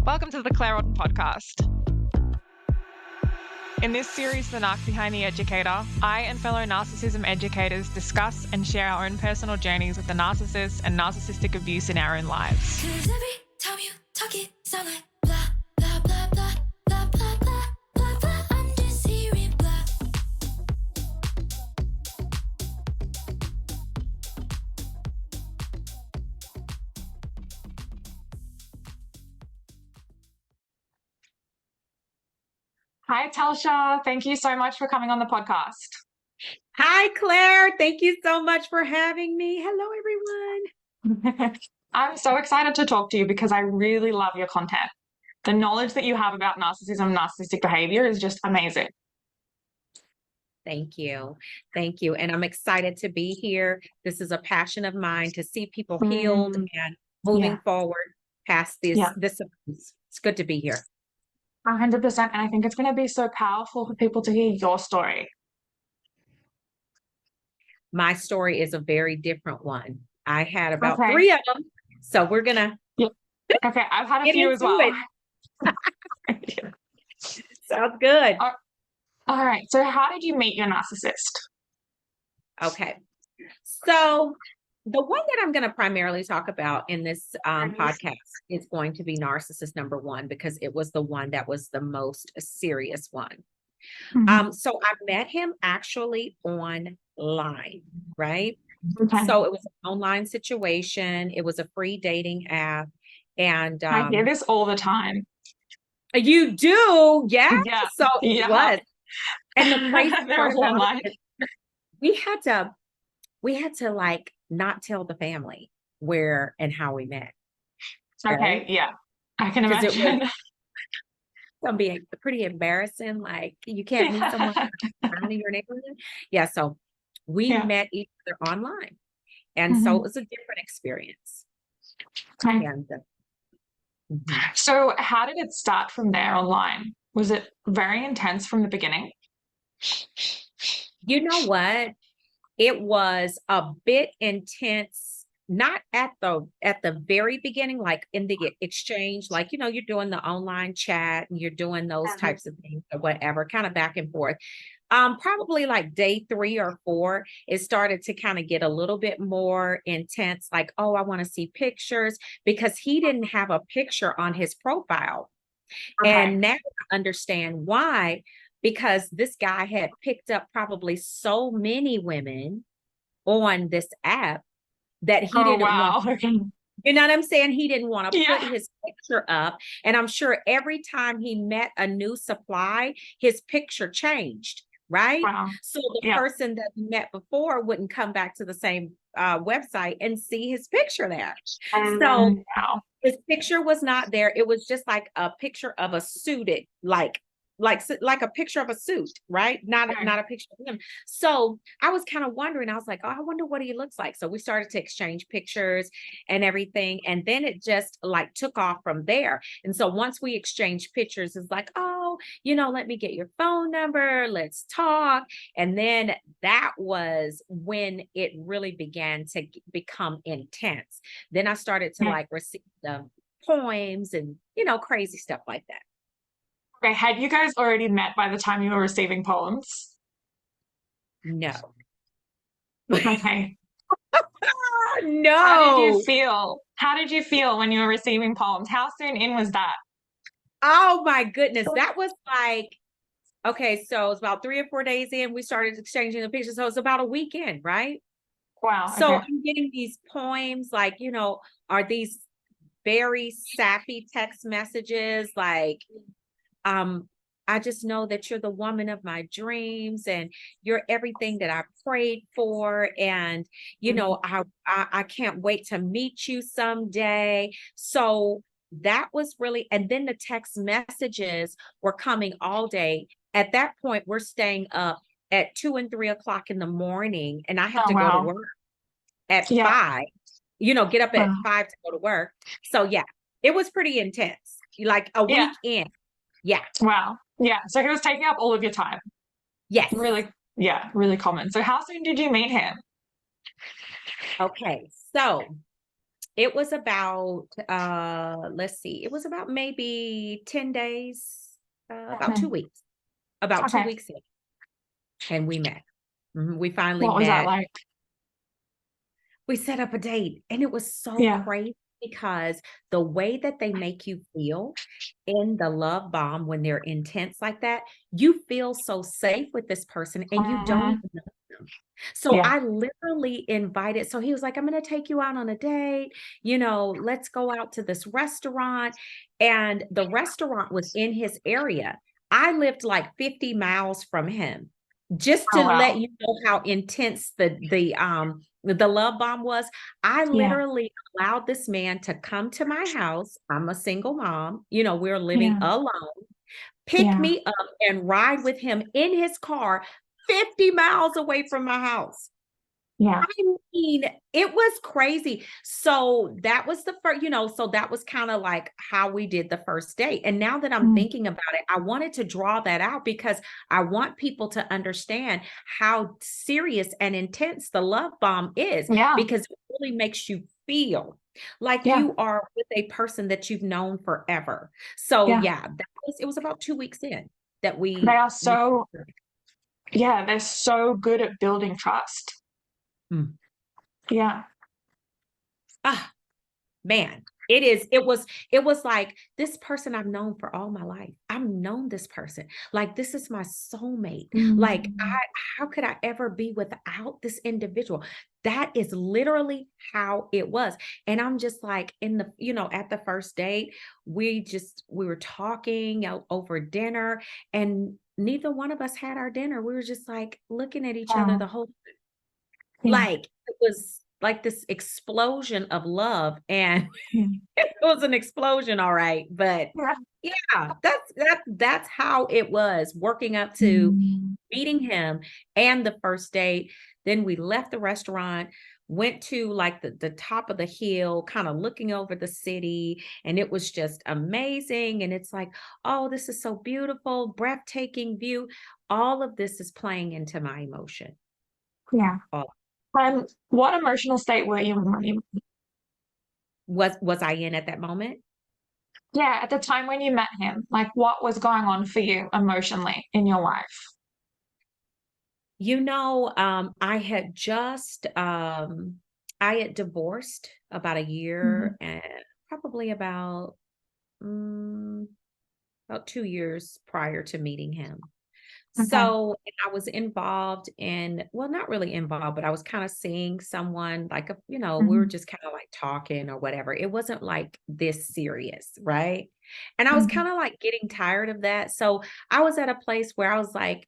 Welcome to the Claire Orton podcast. In this series, The Narc Behind the Educator, I and fellow narcissism educators discuss and share our own personal journeys with the narcissist and narcissistic abuse in our own lives. 'Cause every time you talk it sound like blah, blah, blah, blah, blah, blah, blah, blah, blah. I'm just hearing blah. Hi, Telsha. Thank you so much for coming on the podcast. Hi, Claire. Thank you so much for having me. Hello, everyone. I'm so excited to talk to you because I really love your content. The knowledge that you have about narcissism, narcissistic behavior is just amazing. Thank you. Thank you. And I'm excited to be here. This is a passion of mine to see people healed and moving forward past this. It's good to be here. 100%. And I think it's going to be so powerful for people to hear your story. My story is a very different one. I had about 3 of them. So we're going to. Okay. I've had a few as well. Sounds good. All right. So how did you meet your narcissist? Okay. So the one that I'm going to primarily talk about in this podcast is going to be narcissist number 1, because it was the one that was the most serious one. So I met him actually online, right? Okay. So it was an online situation. It was a free dating app. And I hear this all the time. You do? Yeah. Yeah. So it was. And the crazy part online. We had to like not tell the family where and how we met. Okay. Right? Yeah. I can imagine. It's gonna be pretty embarrassing. Like you can't meet someone around in your neighborhood. Yeah. So we met each other online. And so it was a different experience. Okay. And, So how did it start from there online? Was it very intense from the beginning? You know what? It was a bit intense, not at the very beginning, like in the exchange, like, you know, you're doing the online chat and you're doing those types of things or whatever, kind of back and forth. Probably like day 3 or 4, it started to kind of get a little bit more intense. Like, oh, I want to see pictures, because he didn't have a picture on his profile. And now I understand why, because this guy had picked up probably so many women on this app that he didn't want. You know what I'm saying? He didn't want to put his picture up. And I'm sure every time he met a new supply, his picture changed. Right. Wow. So the person that we met before wouldn't come back to the same website and see his picture there. So his picture was not there. It was just like a picture of a suited, like a picture of a suit, right? Not a picture of him. So I was kind of wondering, I was like, oh, I wonder what he looks like. So we started to exchange pictures and everything. And then it just like took off from there. And so once we exchanged pictures, it's like, oh, you know, let me get your phone number. Let's talk. And then that was when it really began to become intense. Then I started to like receive the poems and, you know, crazy stuff like that. Okay, had you guys already met by the time you were receiving poems? No. Okay. No. How did you feel? How did you feel when you were receiving poems? How soon in was that? Oh my goodness. That was like, okay, so it's about 3 or 4 days in, we started exchanging the pictures. So it's about a weekend, right? Wow. So I'm getting these poems, like, you know, are these very sappy text messages like, I just know that you're the woman of my dreams and you're everything that I prayed for. And, you know, I can't wait to meet you someday. So that was really, and then the text messages were coming all day. At that point, we're staying up at 2 and 3 o'clock in the morning, and I have to go to work at 5, you know, get up at 5 to go to work. So yeah, it was pretty intense, like a week in. Yeah. Wow. Yeah. So he was taking up all of your time. Yes. Really, really common. So how soon did you meet him? Okay. So It was about let's see, it was about maybe 10 days, about 2 weeks, about two Okay. weeks in, and we met. We finally What was that met. like? We set up a date, and it was so Yeah. crazy because the way that they make you feel in the love bomb when they're intense like that, you feel so safe with this person and you don't Mhm. even know them. So Yeah. I literally invited, so he was like, I'm going to take you out on a date, let's go out to this restaurant. And the restaurant was in his area. I lived like 50 miles from him, just Oh, to let wow. you know how intense the love bomb was. I Yeah. literally allowed this man to come to my house. I'm a single mom, we're living Yeah. alone, pick Yeah. me up and ride with him in his car 50 miles away from my house. Yeah. I mean, it was crazy. So that was the first, so that was kind of like how we did the first date. And now that I'm Mm. thinking about it, I wanted to draw that out because I want people to understand how serious and intense the love bomb is, Yeah. because it really makes you feel like Yeah. you are with a person that you've known forever. So Yeah. it was about 2 weeks in that They are they're so good at building trust. Mm. Yeah. Ah, man, it was like, this person I've known for all my life. I've known this person. Like, this is my soulmate. Like, Mm. how could I ever be without this individual? That is literally how it was. And I'm just like, at the first date, we were talking over dinner, and neither one of us had our dinner. We were just like looking at each other Yeah. the whole, Yeah. like, it was like this explosion of love, and Yeah. it was an explosion, all right. But Yeah. yeah, that's how it was working up to Mm. meeting him and the first date. Then we left the restaurant, went to like the top of the hill, kind of looking over the city, and it was just amazing. And it's like, oh, this is so beautiful, breathtaking view. All of this is playing into my emotion. Yeah. All What emotional state were you in when you, was I in at that moment? yeah, at the time when you met him? Like, what was going on for you emotionally in your life? I had just I had divorced about a Mhm. year, and probably mm, about 2 years prior to meeting him. Okay. So I was involved in, well, not really involved, but I was kind of seeing someone like, we were Mhm. just kind of like talking or whatever. It wasn't like this serious, right? And I was Mhm. kind of like getting tired of that. So I was at a place where I was like,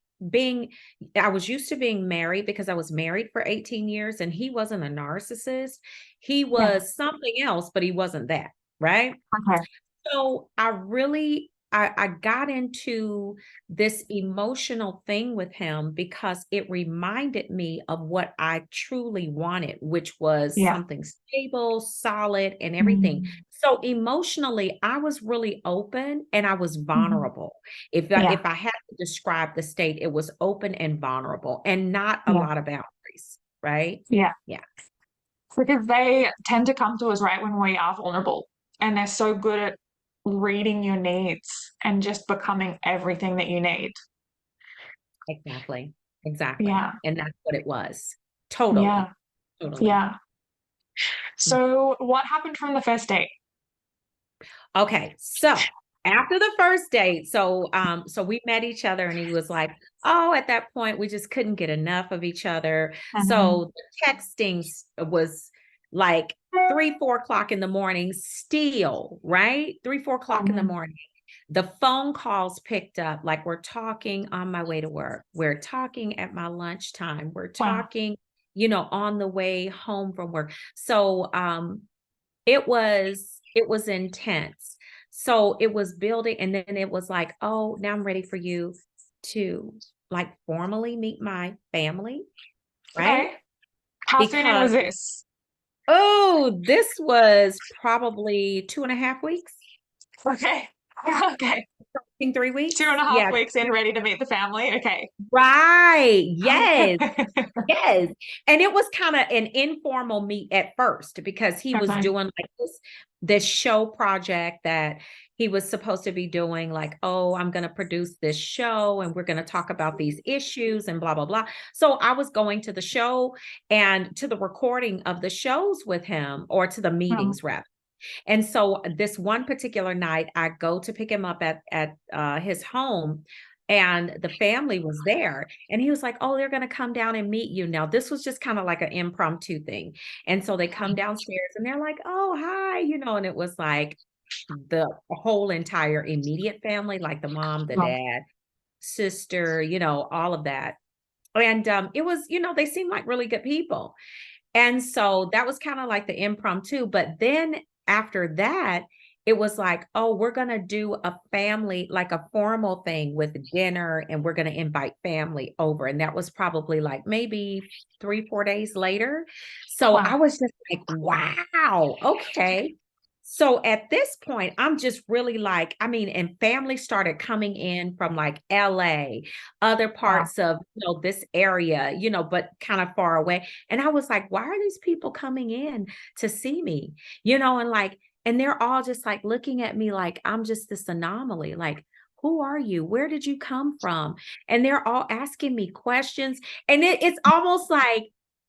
I was used to being married because I was married for 18 years, and he wasn't a narcissist. He Yeah. was something else, but he wasn't that, right? Okay. So I got into this emotional thing with him because it reminded me of what I truly wanted, which was Yeah. something stable, solid, and everything. Mm. So emotionally, I was really open and I was Mhm. vulnerable. If I had to describe the state, it was open and vulnerable, and not a Yeah. lot of boundaries, right? Yeah. Yeah, Because they tend to come to us right when we are vulnerable, and they're so good at reading your needs and just becoming everything that you need. exactly. Exactly. Yeah. And that's what it was. Totally. Yeah. Totally. Yeah. So what happened from the first date? Okay, so after the first date, so we met each other, and he was like, oh, at that point we just couldn't get enough of each other. Mhm. So the was like 3, 4 o'clock in the morning still, right? 3, 4 o'clock in the Mhm. morning. The phone calls picked up, like, we're talking on my way to work. We're talking at my lunchtime. We're Wow. talking, on the way home from work. So it was intense. So it was building, and then it was like, oh, now I'm ready for you to like formally meet my family, right? Okay. How soon in Because was this? this was probably 2.5 weeks. Okay. Okay. In 3 weeks? 2.5 Yeah. weeks in, ready to meet the family. Okay. Right. Yes. Yes. And it was kind of an informal meet at first because he was Okay. doing like this show project that he was supposed to be doing, like, oh, I'm going to produce this show and we're going to talk about these issues and blah, blah, blah. So I was going to the show and to the recording of the shows with him, or to the meetings rather. And so this one particular night, I go to pick him up at his home, and the family was there. And he was like, oh, they're going to come down and meet you. Now, this was just kind of like an impromptu thing. And so they come downstairs and they're like, oh, hi, and it was like the whole entire immediate family, like the mom, the dad, sister, all of that. And it was, they seemed like really good people. And so that was kind of like the impromptu. But then after that, it was like, oh, we're going to do a family, like a formal thing with dinner, and we're going to invite family over. And that was probably like maybe 3-4 days later. So I was just like, wow, okay. So at this point, I'm just really like, and family started coming in from like LA, other parts of, this area, but kind of far away. And I was like, why are these people coming in to see me? And they're all just like looking at me like I'm just this anomaly. Like, who are you? Where did you come from? And they're all asking me questions. And it's almost like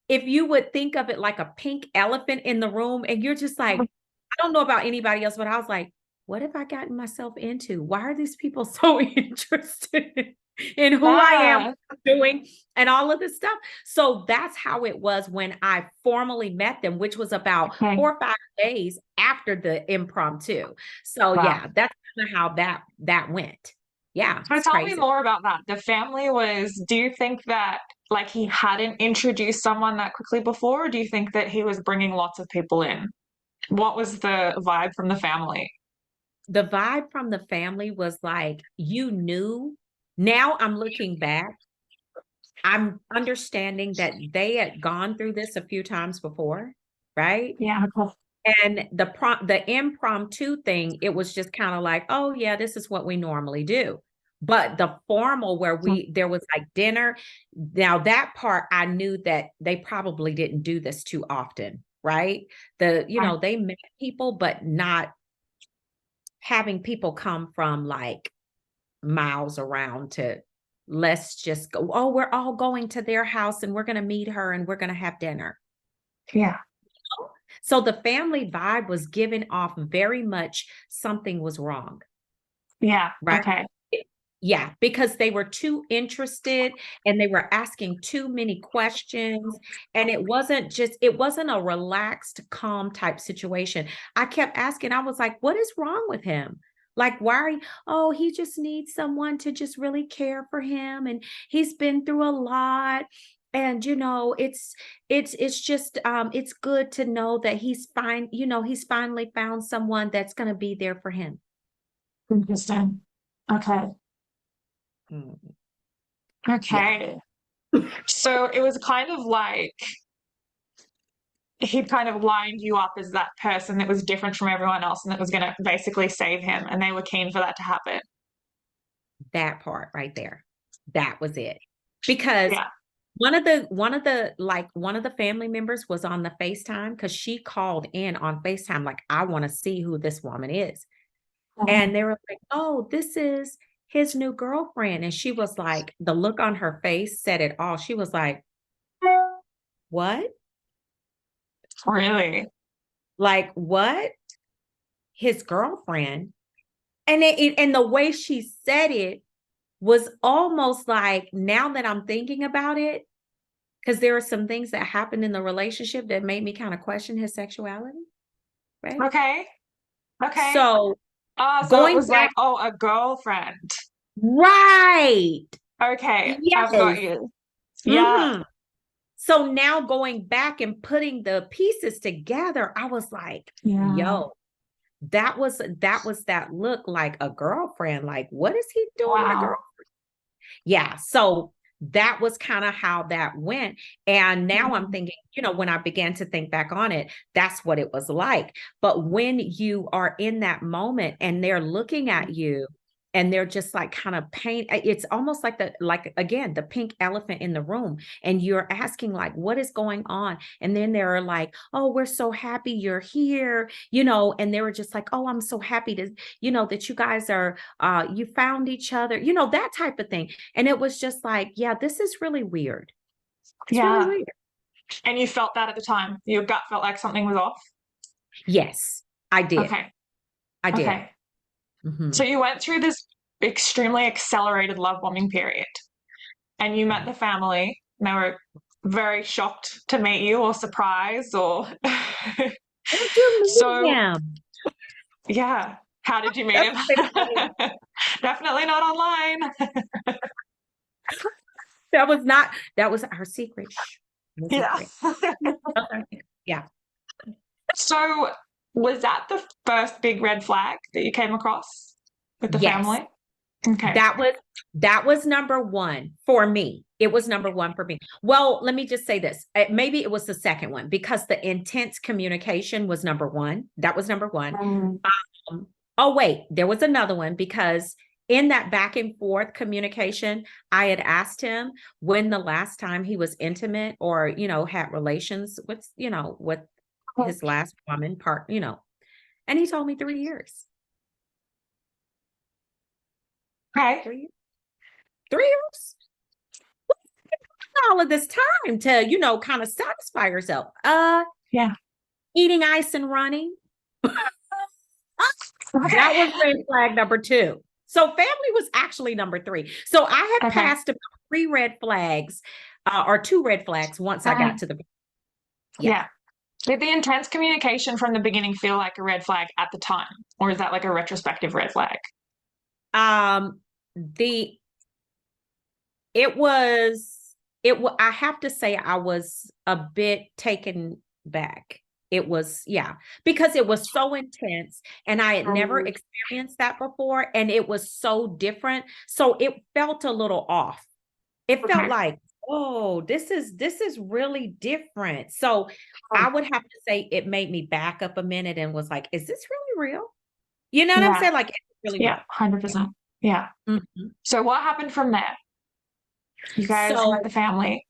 if you would think of it like a pink elephant in the room, and you're just like, I don't know about anybody else, but I was like, what have I gotten myself into? Why are these people so interested in who I am doing and all of this stuff? So that's how it was when I formally met them, which was about 4 or 5 days after the impromptu. So yeah, that's kind of how that went. Yeah. So tell me more about that. The family do you think that like he hadn't introduced someone that quickly before, or do you think that he was bringing lots of people in? What was the vibe from the family? The vibe from the family was like, you knew. Now I'm looking back, I'm understanding that they had gone through this a few times before, right? Yeah. And the impromptu thing, it was just kind of like, oh yeah, this is what we normally do. But the formal where there was like dinner, now that part I knew that they probably didn't do this too often, right? They met people, but not having people come from like miles around to, let's just go, oh, we're all going to their house and we're going to meet her and we're going to have dinner. Yeah. So the family vibe was giving off very much something was wrong. Yeah. Right. Okay. Yeah, because they were too interested and they were asking too many questions. And it wasn't a relaxed, calm type situation. I kept asking, I was like, what is wrong with him? Like, why are you, oh, he just needs someone to just really care for him. And he's been through a lot. And, it's just, it's good to know that he's fine. He's finally found someone that's going to be there for him. Interesting. Okay. Okay. Yeah. So it was kind of like he'd kind of lined you up as that person that was different from everyone else and that was going to basically save him, and they were keen for that to happen. That part right there. That was it. Because one of the family members was on the FaceTime, because she called in on FaceTime like, I want to see who this woman is. And they were like, oh, this is his new girlfriend. And she was like, the look on her face said it all. She was like, what? Really? Like, what? His girlfriend? And and the way she said it was almost like, now that I'm thinking about it, because there are some things that happened in the relationship that made me kind of question his sexuality. Right? Okay. So so it was back, like, oh, a girlfriend. Right. Okay. Yes. I've got you. Yeah. Mm-hmm. So now going back and putting the pieces together, I was like, yo, that was that look like a girlfriend. Like, what is he doing with a girlfriend? Yeah. So that was kind of how that went. And now I'm thinking, when I began to think back on it, that's what it was like. But when you are in that moment and they're looking at you and they're just like kind of pain. It's almost like again, the pink elephant in the room. And you're asking like, what is going on? And then they're like, oh, we're so happy you're here, and they were just like, oh, I'm so happy to, that you guys are, you found each other, that type of thing. And it was just like, yeah, this is really weird. It's really weird. And you felt that at the time? Your gut felt like something was off? Yes, I did. Okay. I did. Okay. Mm-hmm. So you went through this extremely accelerated love bombing period, and you met the family, and they were very shocked to meet you, or surprised, or Where'd you meet so him? yeah. How did you meet him? Definitely not online. That was our secret. Yeah. Yeah. So was that the first big red flag that you came across with the family? Okay. That was number one for me. It was number one for me. Well, let me just say this. Maybe it was the second one, because the intense communication was number one. That was number one. Oh, wait, there was another one, because in that back and forth communication, I had asked him when the last time he was intimate or, had relations with, with his last woman part, and he told me 3 years. Okay. 3 years. 3 years? All of this time to, kind of satisfy yourself. Yeah. Eating ice and running. That was red flag number 2. So family was actually number 3. So I had passed about 3 red flags, or 2 red flags once I got to the. Yeah. Did the intense communication from the beginning feel like a red flag at the time, or is that like a retrospective red flag? I have to say I was a bit taken back. It was, because it was so intense and I had never experienced that before, and it was so different. So it felt a little off. It felt like, oh, this is really different. So I would have to say it made me back up a minute and was like, is this really real? You know what I'm saying? Like, it's really real. 100%. Yeah. Mm-hmm. So what happened from there? You guys met the family.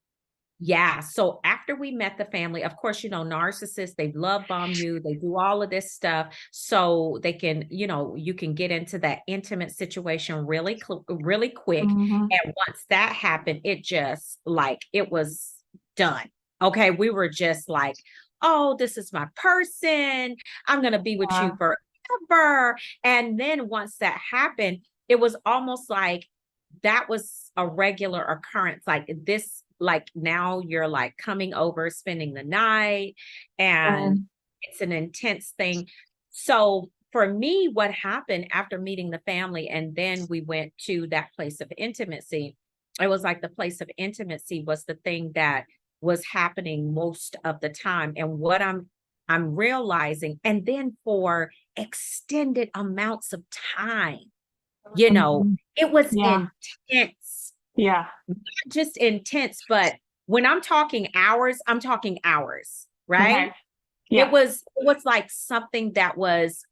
Yeah. So after we met the family, of course, narcissists, they love bomb you. They do all of this stuff so they can, you can get into that intimate situation really quick. And once that happened, it just it was done. Okay. We were just like, oh, this is my person. I'm going to be with you forever. And then once that happened, it was almost like that was a regular occurrence. Like this, now you're coming over, spending the night, and it's an intense thing. So for me, what happened after meeting the family, and then we went to that place of intimacy, it was like the place of intimacy was the thing that was happening most of the time. And what I'm realizing, and then for extended amounts of time, it was intense. Yeah. Not just intense, but when I'm talking hours, right? Okay. Yeah. It was like something that was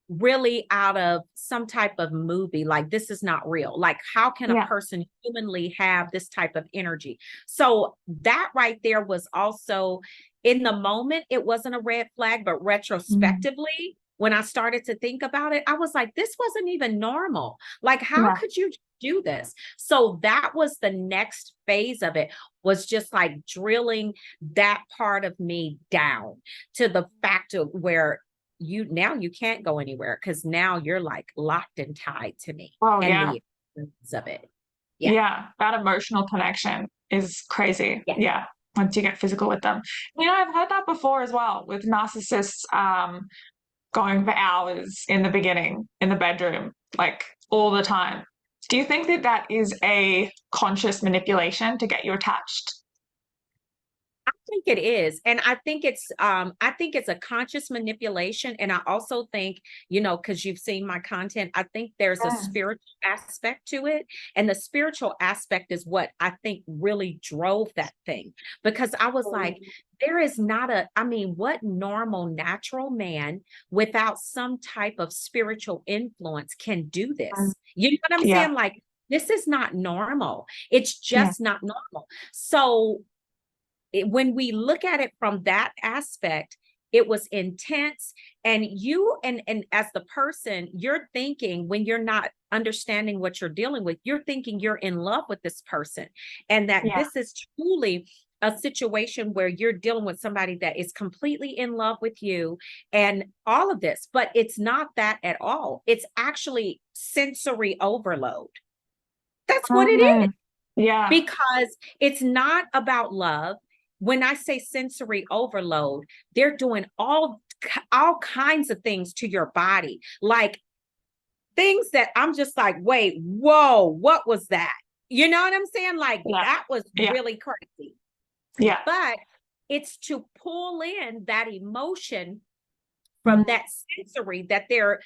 really out of some type of movie. Like, this is not real. Like, how can a person humanly have this type of energy? So that right there was also, in the moment, it wasn't a red flag, but retrospectively, when I started to think about it, I was like, this wasn't even normal. Like, how could you do this? So that was the next phase of it, was just like drilling that part of me down to the fact of where you can't go anywhere, because now you're like locked and tied to me. Oh, and the experience of it. Yeah. That emotional connection is crazy. Yeah. Once you get physical with them. I've heard that before as well, with narcissists going for hours in the beginning in the bedroom, like all the time. Do you think that is a conscious manipulation to get you attached? think it is. And I think it's a conscious manipulation. And I also think, because you've seen my content, I think there's a Mm. spiritual aspect to it. And the spiritual aspect is what I think really drove that thing. Because I was like, there is not what normal, natural man without some type of spiritual influence can do Mm. this? You know what I'm Yeah. saying? Like, this is not normal. It's Yeah. just not normal. So when we look at it from that aspect, it was intense. And and as the person, you're thinking, when you're not understanding what you're dealing with, you're thinking you're in love with this person, and that Yeah. this is truly a situation where you're dealing with somebody that is completely in love with you and all of this. But it's not that at all. It's actually sensory overload. That's what it is, Mhm. Yeah. because it's not about love. When I say sensory overload, they're doing all kinds of things to your body, like things that I'm just like, wait, whoa, what was that? You know what I'm saying? Like, Yeah. that was Yeah. really crazy. Yeah. But it's to pull in that emotion from that sensory that they're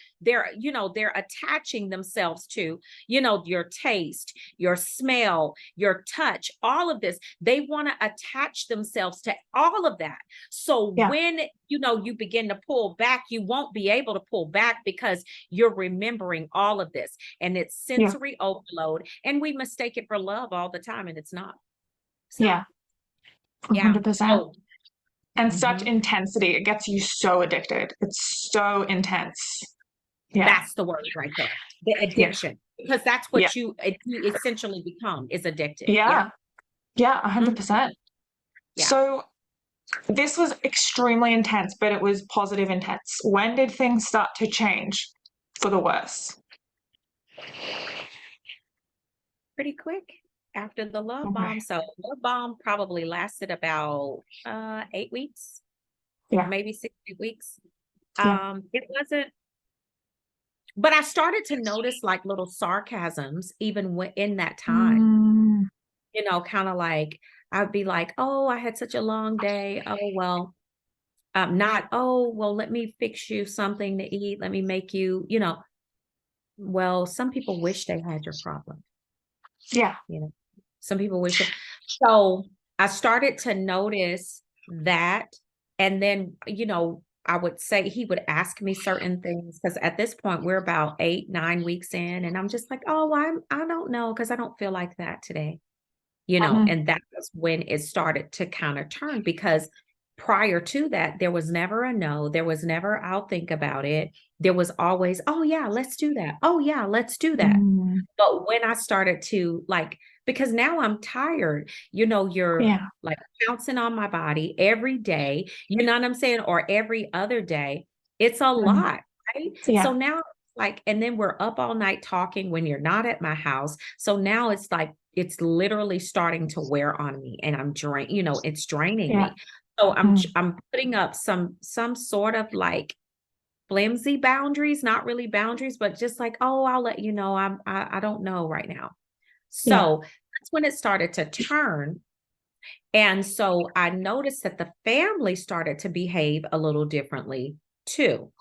attaching themselves to, your taste, your smell, your touch, all of this. They want to attach themselves to all of that. So Yeah. when you begin to pull back, you won't be able to pull back, because you're remembering all of this, and it's Yeah. sensory overload, and we mistake it for love all the time, and it's not. So, Yeah. yeah. 100%. So, And such mhm. intensity, it gets you so addicted. It's so intense. Yeah. That's the word right there. The Yeah. addiction. Because that's Yeah. what you essentially become, is addicted. Yeah. Yeah. Mhm. 100%. Yeah. So this was extremely intense, but it was positive intense. When did things start to change for the worse? Pretty quick after the love Okay. bomb. So love bomb probably lasted about 8 weeks, Yeah. maybe 6 weeks. Yeah. It wasn't, but I started to notice like little sarcasms even in that time. Mm. Kind of like, I'd be like, oh, I had such a long day. Oh, well, not, oh, well, let me fix you something to eat. Let me make you. Well, some people wish they had your problem. Yeah. Some people wish it. So I started to notice that. And then, I would say he would ask me certain things, because at this point we're about 8, 9 weeks in. And I'm just like, oh, I don't know, because I don't feel like that today. Mhm. And that was when it started to kind of turn, because prior to that, there was never a no. There was never, I'll think about it. There was always, oh, yeah, let's do that. Oh, yeah, let's do that. Mm. But when I started to because now I'm tired, you're Yeah. like pouncing on my body every day, you know what I'm saying? Or every other day. It's a Mm. lot, right? So Yeah. now and then we're up all night talking when you're not at my house. So now it's like, it's literally starting to wear on me, and I'm it's draining Yeah. me. So Mm. I'm putting up some sort of like flimsy boundaries, not really boundaries, but just like, oh, I'll let you know. I don't know right now. Yeah. So that's when it started to turn. And so I noticed that the family started to behave a little differently too.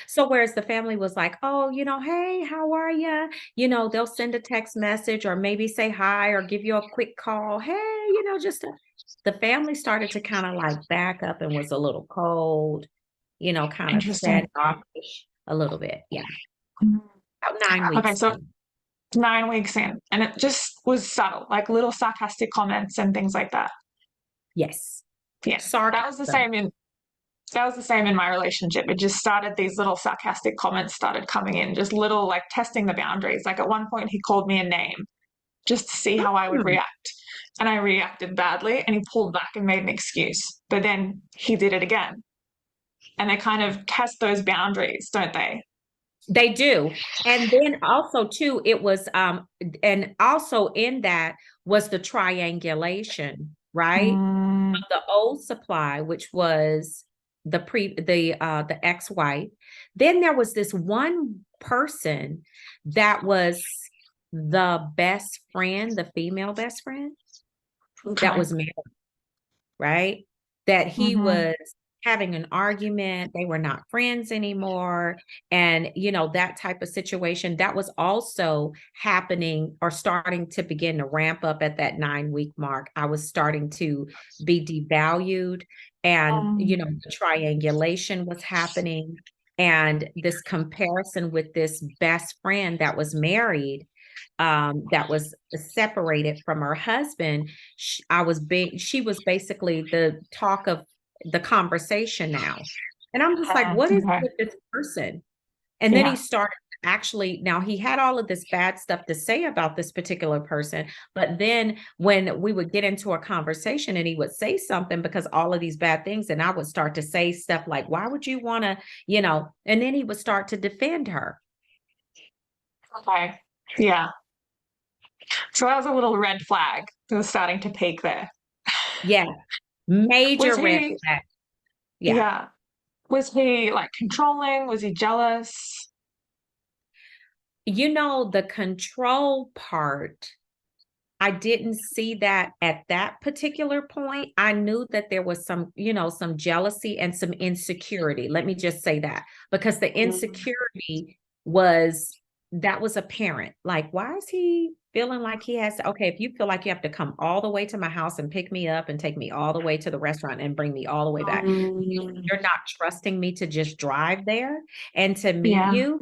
So whereas the family was like, oh, hey, how are you? They'll send a text message, or maybe say hi, or give you a quick call. Hey, the family started to kind of like back up and was a little cold, kind of Interesting. standoffish a little bit. Yeah. Mm. About 9 Okay, weeks so in. 9 weeks in, and it just was subtle, like little sarcastic comments and things like that. Yes. Yeah, that was the Sarcasm. same in that was the same in my relationship. It just started, these little sarcastic comments started coming in, just little, like, testing the boundaries. Like, at one point he called me a name just to see how I would Hmm. react. And I reacted badly, and he pulled back and made an excuse. But then he did it again. And they kind of test those boundaries, don't they? They do. And then also too, it was and also in that was the triangulation, right? Mm. The old supply, which was the ex-wife. Then there was this one person that was the best friend, the female best friend that Okay. was married, right? that he was having an argument, they were not friends anymore, and that type of situation that was also happening or starting to begin to ramp up at that 9-week mark. I was starting to be devalued, and the triangulation was happening, and this comparison with this best friend that was married, that was separated from her husband. She was basically the talk of the conversation now. And I'm just like, what is Okay. with this person? And then Yeah. he started actually, now he had all of this bad stuff to say about this particular person. But then when we would get into a conversation and he would say something because all of these bad things, and I would start to say stuff like, why would you want to, and then he would start to defend her. Okay. Yeah. So that was a little red flag. It was starting to peak there. Yeah. Major Was red he, flag. Yeah. yeah. Was he like controlling? Was he jealous? The control part, I didn't see that at that particular point. I knew that there was some jealousy and some insecurity. Let me just say that, because the insecurity was apparent. Like, why is he feeling like he has to, okay, if you feel like you have to come all the way to my house and pick me up and take me all the way to the restaurant and bring me all the way back, you're not trusting me to just drive there and to meet Yeah. you.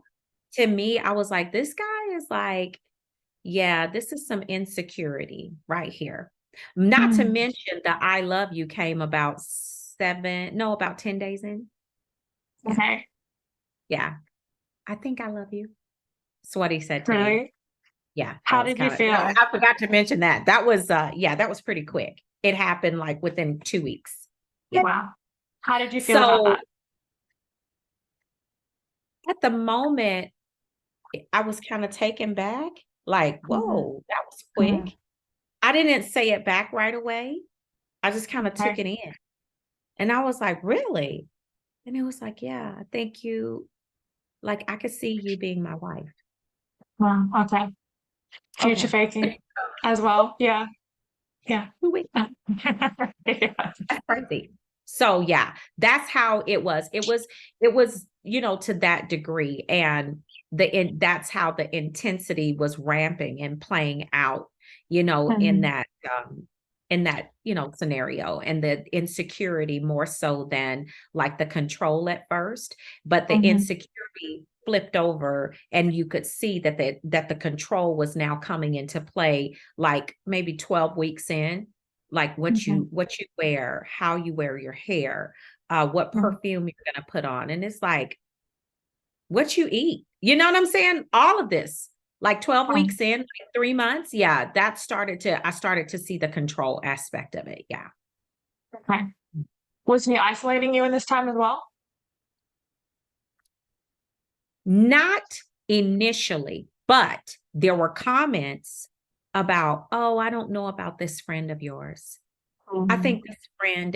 To me, I was like, this guy is like, yeah, this is some insecurity right here. Not to mention the I love you came about 10 days in. Okay. Yeah. I think I love you. That's what he said to me. Really? Yeah. How did you feel? I forgot to mention that. That was that was pretty quick. It happened like within 2 weeks. Yeah. Wow. How did you feel about that? At the moment, I was kind of taken back. Like, whoa, that was quick. I didn't say it back right away. I just kind of took it in. And I was like, really? And it was like, yeah, I think like, I could see you being my wife. Wow. Okay. Future faking as well. Yeah. Yeah. Wait, Yeah. that's crazy. So yeah, that's how it was. It was, to that degree. And that's how the intensity was ramping and playing out, in that scenario, and the insecurity more so than like the control at first, but the insecurity flipped over, and you could see that the control was now coming into play, like maybe 12 weeks in, like what you wear, how you wear your hair, what perfume you're going to put on. And it's like, what you eat, you know what I'm saying? All of this, like 12 weeks in, like 3 months. Yeah. I started to see the control aspect of it. Yeah. Okay. Was he isolating you in this time as well? Not initially, but there were comments about, oh, I don't know about this friend of yours. I think this friend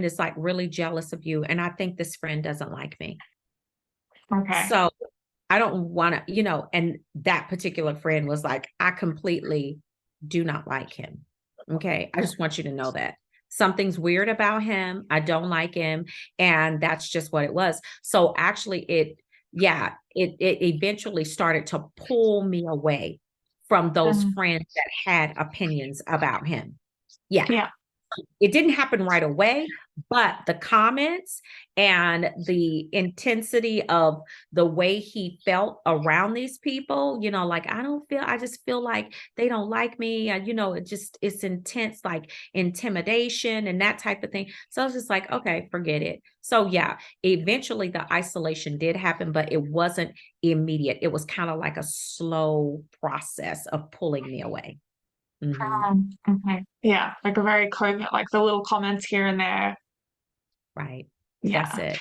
is like really jealous of you. And I think this friend doesn't like me. Okay. So I don't want to, and that particular friend was like, I completely do not like him. Okay. I just want you to know that something's weird about him. I don't like him. And that's just what it was. So actually it eventually started to pull me away from those friends that had opinions about him. Yeah. Yeah. It didn't happen right away, but the comments and the intensity of the way he felt around these people, like, I just feel like they don't like me. It's intense, like intimidation and that type of thing. So I was just like, okay, forget it. So yeah, eventually the isolation did happen, but it wasn't immediate. It was kind of like a slow process of pulling me away. Okay. Yeah, like a very covert, like the little comments here and there. Right. Yeah. That's it.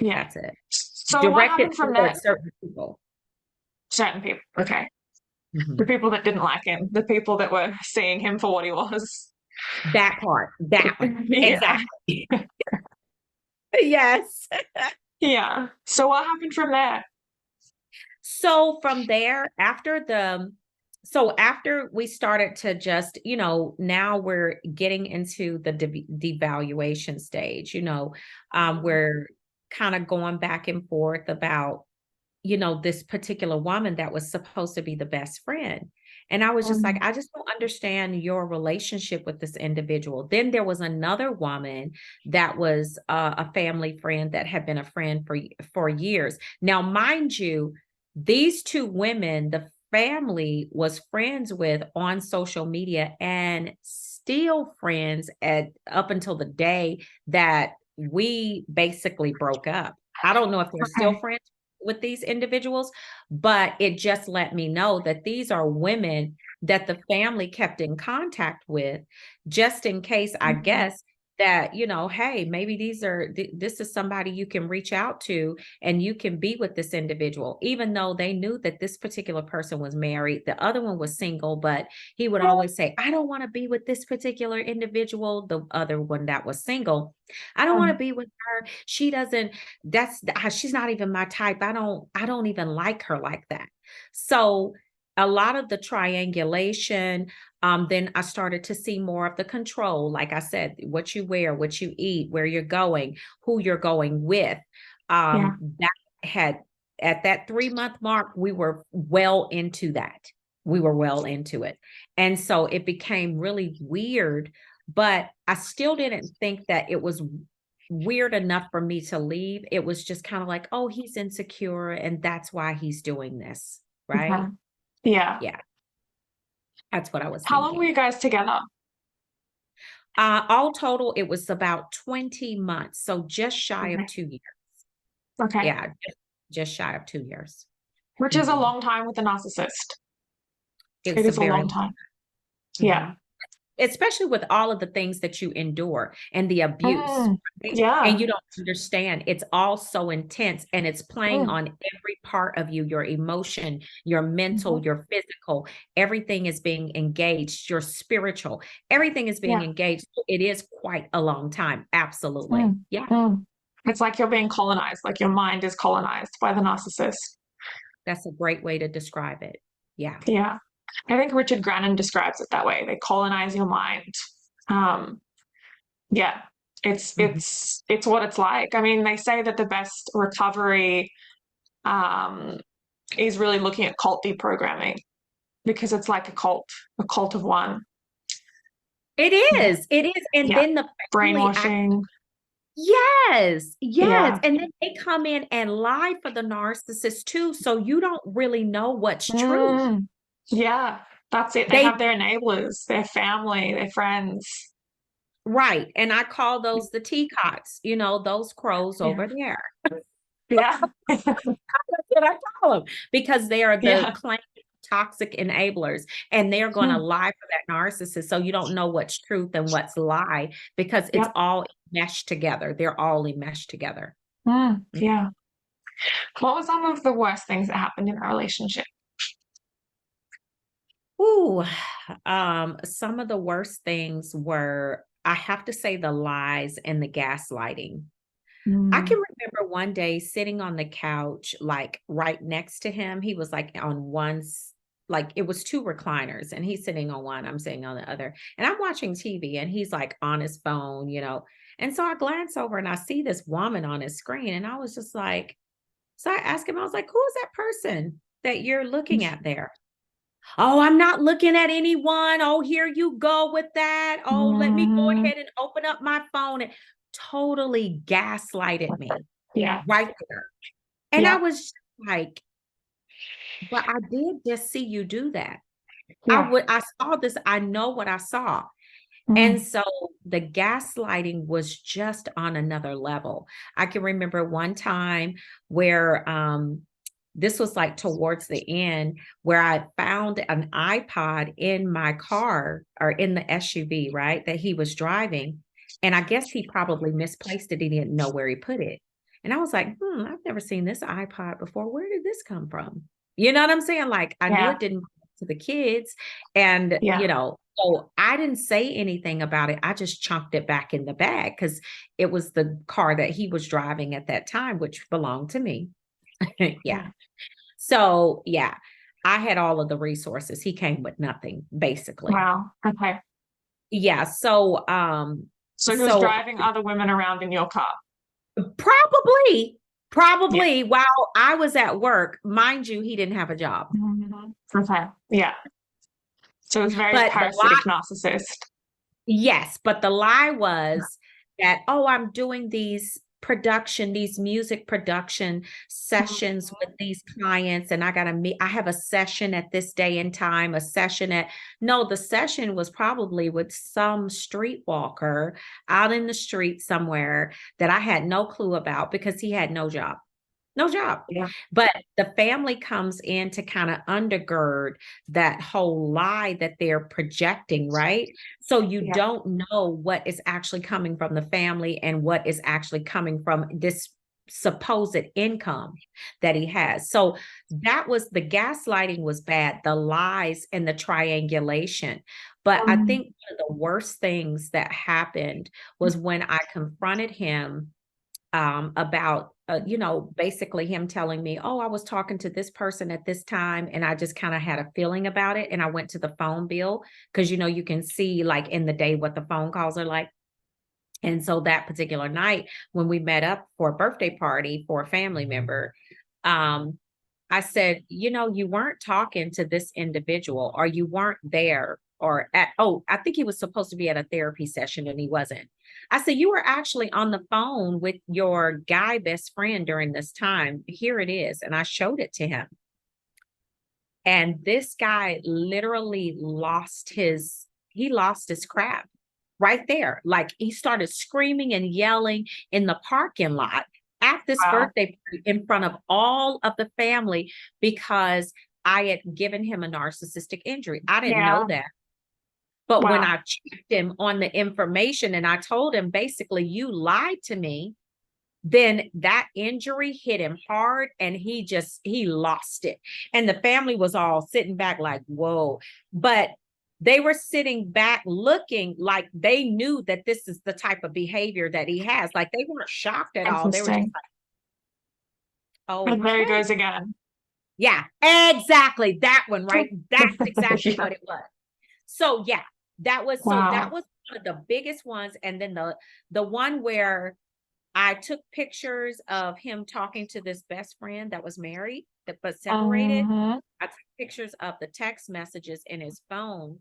Yeah. That's it. So what happened from there? Certain people. Certain people. Okay. Mm-hmm. The people that didn't like him, the people that were seeing him for what he was. That part. That one. Yeah. Exactly. Yes. Yeah. So what happened from there? So from there, after the So after we started to just, now we're getting into the devaluation stage, we're kind of going back and forth about, this particular woman that was supposed to be the best friend. And I was just like, Mm. I just don't understand your relationship with this individual. Then there was another woman that was a family friend that had been a friend for years. Now, mind you, these two women, the family was friends with on social media and still friends at up until the day that we basically broke up. I don't know if they're still Okay. friends with these individuals, but it just let me know that these are women that the family kept in contact with, just in case, I Mhm. guess, that, hey, maybe this is somebody you can reach out to and you can be with this individual, even though they knew that this particular person was married. The other one was single, but he would always say, I don't want to be with this particular individual. The other one that was single, I don't want to Mm. be with her. She doesn't, she's not even my type. I don't even like her like that. So a lot of the triangulation, then I started to see more of the control. Like I said, what you wear, what you eat, where you're going, who you're going with. Yeah. That had at that 3-month mark, we were well into that. We were well into it. And so it became really weird, but I still didn't think that it was weird enough for me to leave. It was just kind of like, oh, he's insecure and that's why he's doing this. Okay. Right. Yeah. Yeah. That's what I was How long were thinking. you guys together? All total, it was about 20 months. So just shy of Okay. 2 years. Okay. Yeah. Just shy of 2 years. Which is a Mhm. long time with a narcissist. It It's a is a very long long time. time. Yeah. Mhm. Especially with all of the things that you endure and the abuse, Mm. right? And Yeah. you don't understand. It's all so intense and it's playing Mm. on every part of you, your emotion, your mental, Mhm. your physical. Everything is being engaged, your spiritual, everything is being Yeah. engaged. So it is quite a long time. Absolutely. Mm. Yeah, Mm. It's like you're being colonized, like your mind is colonized by the narcissist. that's a great way to describe it. Yeah. Yeah. I think Richard Grannon describes it that way. They colonize your mind. Um, yeah. It's Mhm. it's it's what it's like. I mean, they say that the best recovery um is really looking at cult deprogramming because it's like a cult of one. It Yeah. is. It is. And Yeah. then the family Brainwashing. yes, yes. Yeah. And then they come in and lie for the narcissist too. So you don't really know what's true. Mm. Yeah. That's it. They They have their enablers, their family, their friends. right. And I call those the teacots, those crows Yeah. over there. Yeah. That's what I call them because they are the Yeah. claimed toxic enablers and they're going to Mm. lie for that narcissist. So you don't know what's truth and what's lie because it's Yep. all meshed together. They're all enmeshed together. Mm. Yeah. What was some of the worst things that happened in a relationship? Ooh, some of the worst things were, I have to say, the lies and the gaslighting. I can Mm. remember one day sitting on the couch, like right next to him. He was like on like it was two recliners, and he's sitting on one, I'm sitting on the other, and I'm watching TV, and he's like on his phone. And so I glance over and I see this woman on his screen, and I was just like, so I asked him, I was like, who is that person that you're looking at there? Oh, I'm not looking at anyone. Oh, here you go with that. Oh, let me go Mm. ahead and open up my phone and totally gaslighted me Yeah. right there. And I Yeah. was just like, but I did just see you do that. Yeah. I saw this, I know what I saw. And Mm. so the gaslighting was just on another level. I can remember one time where this was like towards the end where I found an iPod in my car or in the SUV, right, that he was driving. And I guess he probably misplaced it. He didn't know where he put it. And I was like, I've never seen this iPod before. Where did this come from? You know what I'm saying? Like I knew Yeah. it didn't belong to the kids. And, Yeah. so I didn't say anything about it. I just chunked it back in the bag because it was the car that he was driving at that time, which belonged to me. Yeah. Yeah. So yeah, I had all of the resources. He came with nothing, basically. Wow. Okay. Yeah. So he was driving other women around in your car. Probably while I was at work, mind you, he didn't have a job. Okay. Yeah. So it was very But parasitic narcissist. yes, but the lie was that, oh, I'm doing these music production sessions with these clients, and I have a session at this day and time, no, the session was probably with some streetwalker out in the street somewhere that I had no clue about because he had no job. No job. Yeah. But the family comes in to kind of undergird that whole lie that they're projecting, right? So you don't know what is actually coming from the family and what is actually coming from this supposed income that he has. So that was the gaslighting was bad, the lies and the triangulation. But I think one of the worst things that happened was when I confronted him about basically him telling me, oh, I was talking to this person at this time, and I just kind of had a feeling about it, and I went to the phone bill because you can see like in the day what the phone calls are like. And so that particular night when we met up for a birthday party for a family member, I said, you weren't talking to this individual, or you weren't there, or I think he was supposed to be at a therapy session and he wasn't. I said, you were actually on the phone with your guy best friend during this time. Here it is. And I showed it to him. And this guy literally lost his crap right there. Like he started screaming and yelling in the parking lot at this birthday party in front of all of the family because I had given him a narcissistic injury. I didn't know that. But when I checked him on the information and I told him, basically, you lied to me, then that injury hit him hard and he lost it. And the family was all sitting back like, whoa. But they were sitting back looking like they knew that this is the type of behavior that he has. Like they weren't shocked at all. They were just like, oh, and there he goes again. Yeah, exactly. That one, right? That's exactly what it was. So yeah, that was one of the biggest ones. And then the one where I took pictures of him talking to this best friend that was married, but separated. I took pictures of the text messages in his phone.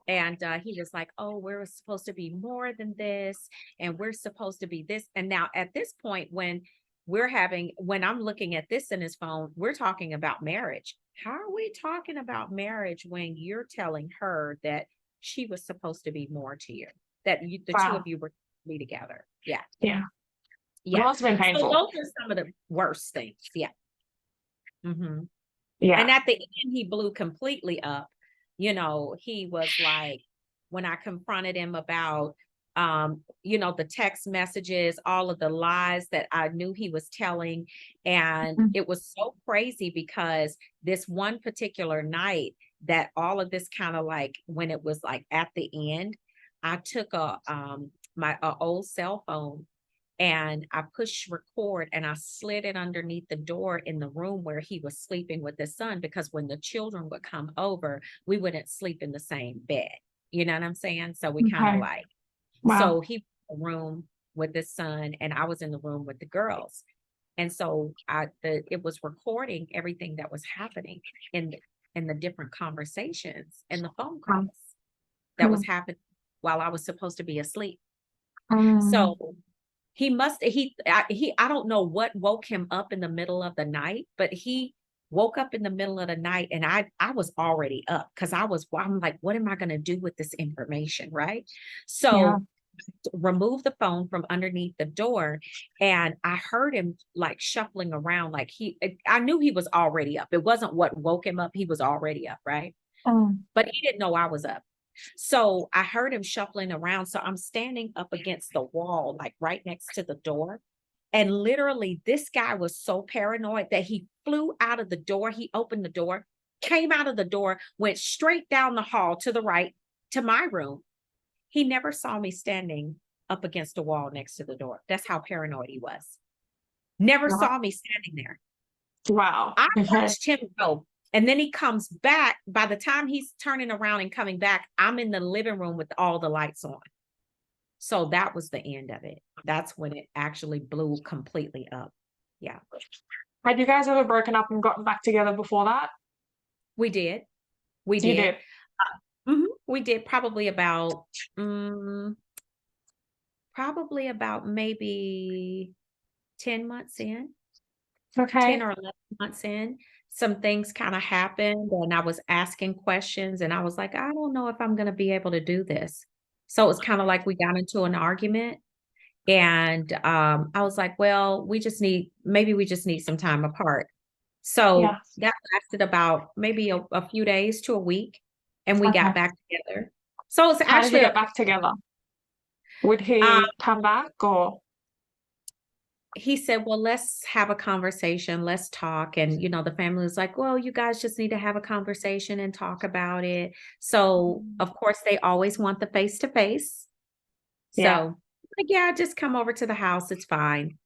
And he was like, oh, we're supposed to be more than this. And we're supposed to be this. And now at this point, when I'm looking at this in his phone, we're talking about marriage. How are we talking about marriage when you're telling her that she was supposed to be more to you, that the two of you were to be together? Yeah. It must have been painful. So those are some of the worst things. Yeah. Mm-hmm. Yeah. And at the end, he blew completely up. He was like, when I confronted him about, the text messages, all of the lies that I knew he was telling. And it was so crazy because this one particular night that all of this kind of like, when it was like at the end, I took my old cell phone and I pushed record and I slid it underneath the door in the room where he was sleeping with his son, because when the children would come over, we wouldn't sleep in the same bed. You know what I'm saying? So we kind of like, so he was in the room with his son and I was in the room with the girls. And so it was recording everything that was happening in the different conversations and the phone calls that was happening while I was supposed to be asleep. So I don't know what woke him up in the middle of the night, but he woke up in the middle of the night and I was already up because I'm like, what am I going to do with this information? Right. So remove the phone from underneath the door and I heard him like shuffling around. Like I knew he was already up. It wasn't what woke him up. He was already up. Right. But he didn't know I was up. So I heard him shuffling around. So I'm standing up against the wall, like right next to the door. And literally this guy was so paranoid that he flew out of the door. He opened the door, came out of the door, went straight down the hall to the right to my room. He never saw me standing up against the wall next to the door. That's how paranoid he was. Never saw me standing there. Wow. I watched him go And then he comes back. By the time he's turning around and coming back, I'm in the living room with all the lights on. So that was the end of it. That's when it actually blew completely up. Yeah. Had you guys ever broken up and gotten back together before that? We did. We You did. did. We did probably about maybe 10 months in, 10 Okay. or 11 months in. Some things kind of happened and I was asking questions and I was like, I don't know if I'm going to be able to do this. So it was kind of like we got into an argument and I was like, well, maybe we just need some time apart. So Yeah. that lasted about maybe a few days to a week and we Okay. got back together. So it's How did you actually get back together? Would um, he come back or? he said, well, let's have a conversation. Let's talk. And, the family was like, well, you guys just need to have a conversation and talk about it. So, of course, they always want the face to face. Yeah. So, like, yeah, just come over to the house. It's fine.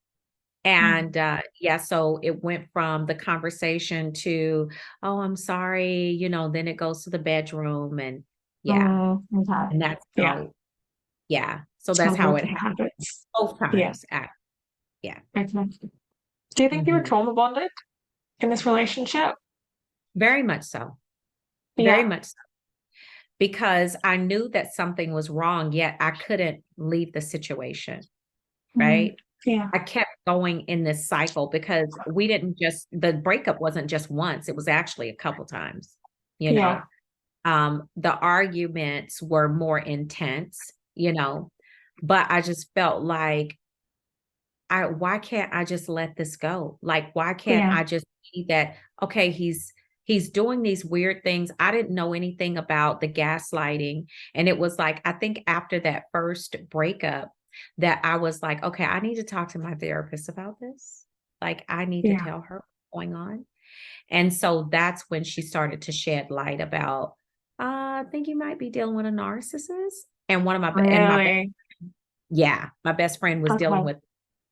Mm. And yeah, so it went from the conversation to, oh, I'm sorry, then it goes to the bedroom and yeah. Okay. And that's Yeah. how, yeah. So that's Sounds how like it it happened happens. both Yeah. times. Yeah. Okay. Do you think you were Mhm. trauma bonded in this relationship? Very much so. Very Yeah. much so. Because I knew that something was wrong, yet I couldn't leave the situation, Mm. right? Yeah. I kept going in this cycle because the breakup wasn't just once, it was actually a couple times, you Yeah. know. The arguments were more intense, but I just felt like why can't I just let this go? Like, why can't Yeah. I just see that, okay, he's doing these weird things. I didn't know anything about the gaslighting. And it was like, I think after that first breakup that I was like, okay, I need to talk to my therapist about this. Like, I need to Yeah. tell her what's going on. And so that's when she started to shed light about, I think you might be dealing with a narcissist. And Really? my best friend was dealing Okay. with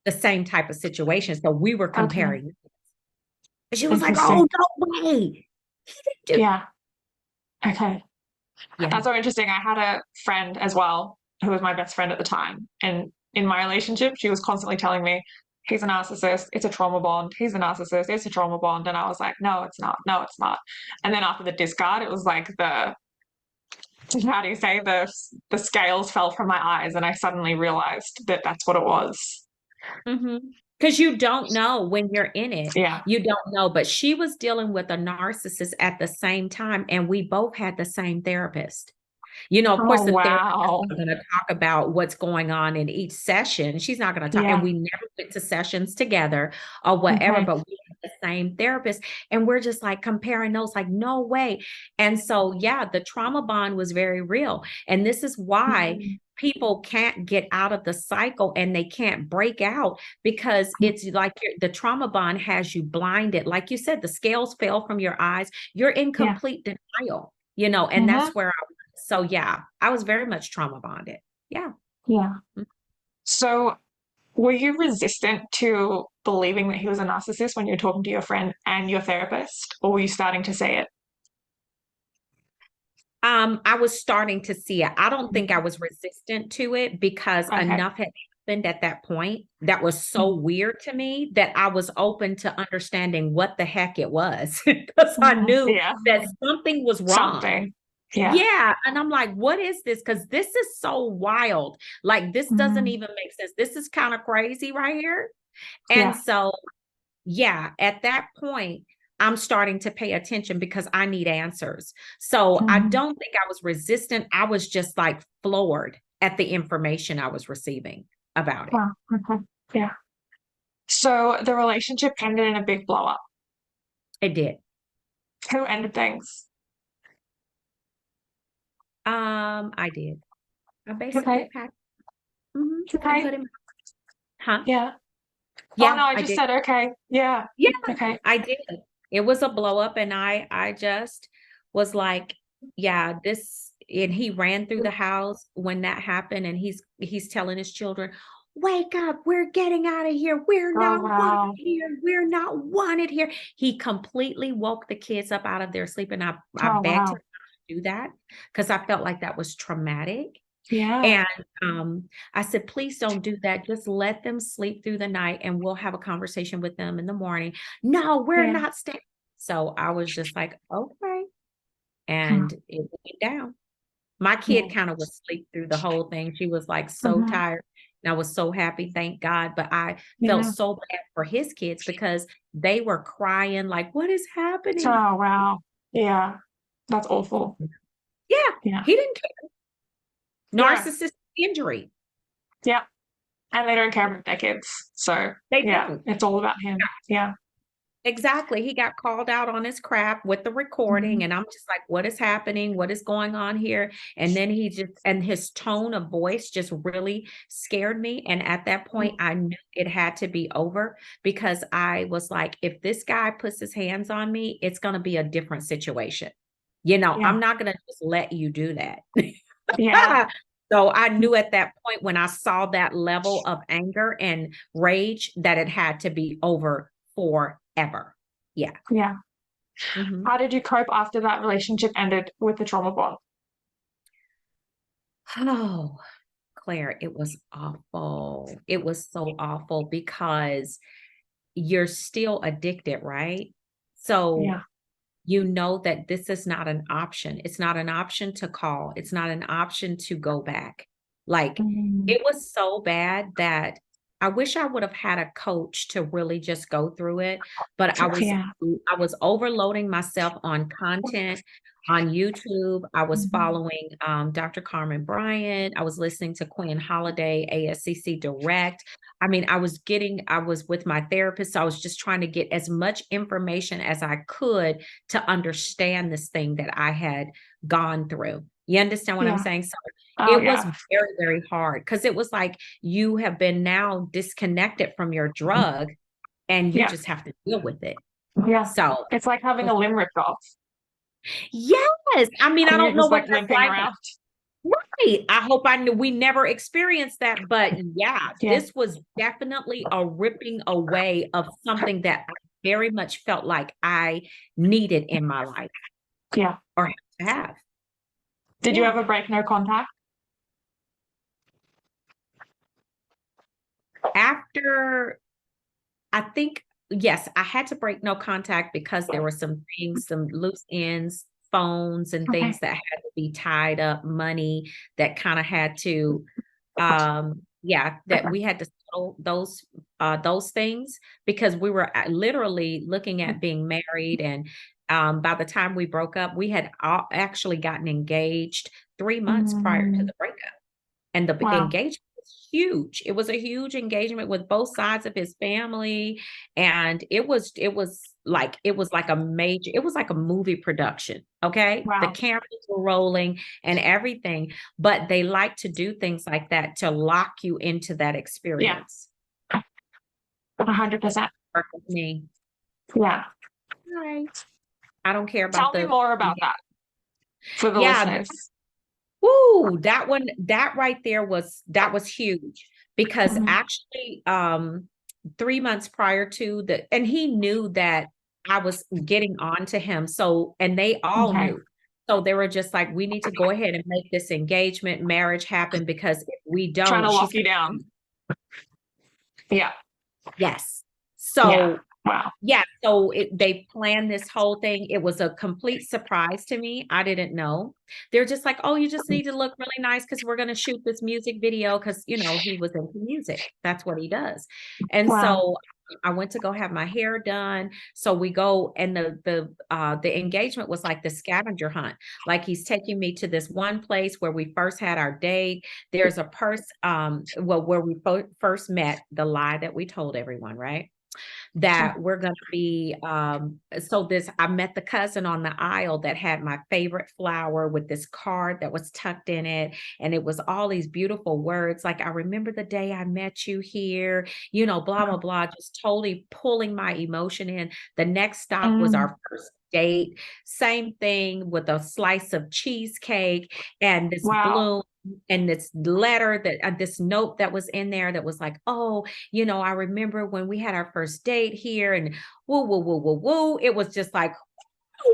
the same type of situation. So we were Okay. comparing. And she was like, Interesting. oh, no way. He didn't do. Yeah. Okay. Yeah. That's so interesting. I had a friend as well who was my best friend at the time. And in my relationship, she was constantly telling me, he's a narcissist, it's a trauma bond. He's a narcissist, it's a trauma bond. And I was like, no, it's not. No, it's not. And then after the discard, it was like how do you say, the scales fell from my eyes. And I suddenly realized that that's what it was. Because you don't know when you're in it. Yeah. You don't know. But she was dealing with a narcissist at the same time. And we both had the same therapist. Of course, Oh, the therapist wow. is going to talk about what's going on in each session. She's not going to talk, and Yeah. we never went to sessions together or whatever, Okay. but we had the same therapist. And we're just like comparing notes, like, no way. And so, yeah, the trauma bond was very real. And this is why people can't get out of the cycle and they can't break out because it's like the trauma bond has you blinded. Like you said, the scales fell from your eyes. You're in Yeah. complete denial, and that's where so yeah, I was very much trauma bonded. Yeah. Yeah. So were you resistant to believing that he was a narcissist when you were talking to your friend and your therapist, or were you starting to say it? I was starting to see it. I don't think I was resistant to it because Okay. enough had happened at that point that was so weird to me that I was open to understanding what the heck it was because I knew Yeah. that something was wrong. Something. Yeah. Yeah. And I'm like, what is this? Because this is so wild. Like, this doesn't even make sense. This is kind of crazy right here. And Yeah. so, yeah, at that point, I'm starting to pay attention because I need answers. So I don't think I was resistant. I was just like floored at the information I was receiving about it. Wow. Okay. Yeah. So the relationship ended in a big blow up. It did. Who ended things? I did. I basically Okay. packed. I Okay. put him. Huh? Yeah. Yeah, Oh no, I I just did. said okay. Yeah. Yeah, Okay. I did. It was a blow up, and I just was like, yeah, this. And he ran through the house when that happened, and he's telling his children, wake up, we're getting out of here. We're Oh, not wow. wanted here. We're not wanted here. He completely woke the kids up out of their sleep. And I Oh, begged him wow. not to do that because I felt like that was traumatic. Yeah. And I said, please don't do that. Just let them sleep through the night and we'll have a conversation with them in the morning. No, we're Yeah. not staying. So I was just like, okay. Hmm. And it went down. My Yeah. kid kind of was asleep through the whole thing. She was like so Mhm. tired. And I was so happy, thank God. But I felt Yeah. so bad for his kids because they were crying, like, what is happening? Oh, wow. Yeah. That's awful. Yeah, Yeah. he didn't care. Yeah. Narcissistic injury. Yeah. And they don't care about their kids. So, They yeah, don't. it's all about him. Yeah. Exactly. He got called out on his crap with the recording, Mhm. and I'm just like, what is happening? What is going on here? And then and his tone of voice just really scared me. And at that point, I knew it had to be over because I was like, if this guy puts his hands on me, it's going to be a different situation. Yeah. I'm not going to just let you do that. Yeah. So I knew at that point when I saw that level of anger and rage that it had to be over forever. Yeah. Yeah. Mhm. How did you cope after that relationship ended with the trauma bond? Oh, Claire, it was awful. It was so awful because you're still addicted, right? So Yeah. you know that this is not an option. It's not an option to call. It's not an option to go back. Like Mm. it was so bad that I wish I would have had a coach to really just go through it, but Yeah. I was overloading myself on content on YouTube. I was Mhm. following Dr. Carmen Bryant. I was listening to Quinn Holiday, ASCC Direct. I mean, I was with my therapist. So I was just trying to get as much information as I could to understand this thing that I had gone through. You understand what I'm Yeah. saying? So Oh, it was yeah. very, very hard because it was like you have been now disconnected from your drug and you Yeah. just have to deal with it. Yeah. So, It's like having a limb ripped off yes, I mean, I and you're don't know just what like that's limping like. around. Right. I hope I knew we never experienced that, but yeah, Yeah. this was definitely a ripping away of something that I very much felt like I needed in my life Yeah. or had to have. Did you Yeah. ever break no contact? After, I think, yes, I had to break no contact because there were some things, some loose ends, phones and Okay. things that had to be tied up, money that kind of had to yeah, that we had to settle those things because we were literally looking at being married. And by the time we broke up, we had actually gotten engaged 3 months prior to Mm, the breakup. And the wow. engagement was huge. It was a huge engagement with both sides of his family. And it was like a major, it was like a movie production. Okay. The Wow. cameras were rolling and everything, but they like to do things like that to lock you into that Yeah. experience. 100%. Work with me. Yeah. All right. I don't care about Tell me more about that for the yeah. listeners. Woo, that right there that was huge because Mhm. actually 3 months prior to and he knew that I was getting on to him. So, and they all Okay. knew. So they were just like, we need to go ahead and make this engagement marriage happen because if we Trying don't, to she's lock you down. Yeah. yes. Yeah. So Wow. yeah, so they planned this whole thing. It was a complete surprise to me. I didn't know. They're just like, oh, you just need to look really nice because we're going to shoot this music video because, he was into music. That's what he does. And Wow. so I went to go have my hair done. So we go and the engagement was like the scavenger hunt. Like he's taking me to this one place where we first had our date. There's a where we first met, the lie that we told everyone, right? That we're going to be I met the cousin on the aisle that had my favorite flower with this card that was tucked in it, and it was all these beautiful words like, I remember the day I met you here, blah blah blah, just totally pulling my emotion in. The next stop was Mm, our first date. Same thing with a slice of cheesecake and this Wow. bloom and this letter that this note that was in there that was like, oh, I remember when we had our first date here and woo, woo, woo, woo, woo. It was just like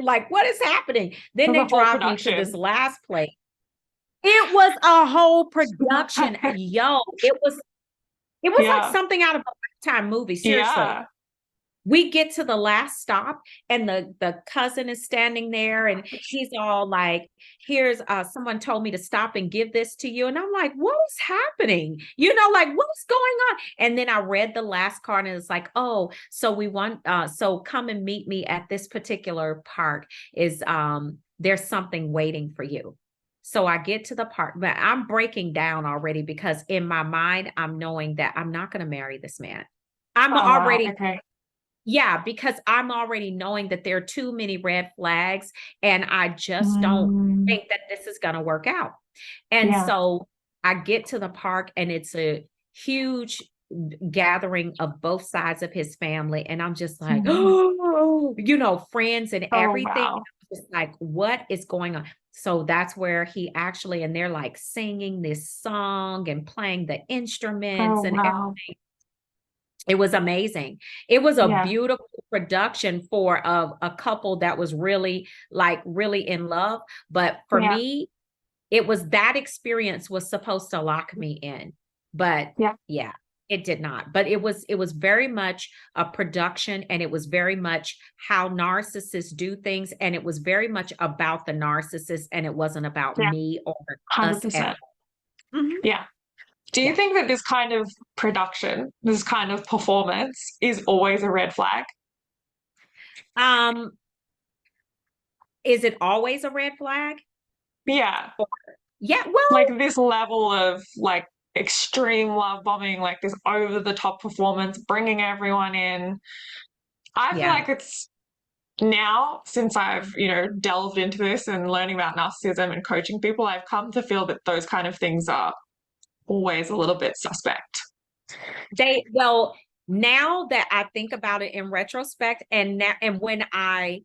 what is happening? Then The they whole drive me to this production. last place. It was a whole production. Yo, it was like Yeah. something out of a Lifetime movie. Seriously. Yeah. We get to the last stop and the cousin is standing there and he's all like, here's someone told me to stop and give this to you. And I'm like, what is happening? Like what's going on? And then I read the last card and it's like, oh, so we want so come and meet me at this particular park is there's something waiting for you. So I get to the park, but I'm breaking down already because in my mind, I'm knowing that I'm not going to marry this man. I'm Oh, wow. already Okay. yeah, because I'm already knowing that there are too many red flags and I just don't Mm, think that this is going to work out. And yeah. so I get to the park and it's a huge gathering of both sides of his family. And I'm just like, Mhm. oh, friends and Oh, everything. wow. Just like, what is going on? So that's where he actually, and they're like singing this song and playing the instruments Oh, and wow. it was amazing. It was a Yeah. beautiful production for a couple that was really in love. But for Yeah. me, it was that experience was supposed to lock me in. But Yeah. yeah, it did not. But it was very much a production and it was very much how narcissists do things. And it was very much about the narcissist and it wasn't about Yeah. me or us at 100%. all. Mhm. Yeah. Do you Yeah. think that this kind of production, this kind of performance is always a red flag? Um, is it always a red flag? Yeah. Yeah, well, Like this level of like extreme love bombing, like this over the top performance, bringing everyone in. I feel yeah. like it's now, since I've, delved into this and learning about narcissism and coaching people, I've come to feel that those kind of things are always a little bit suspect. Well, now that I think about it in retrospect, and when I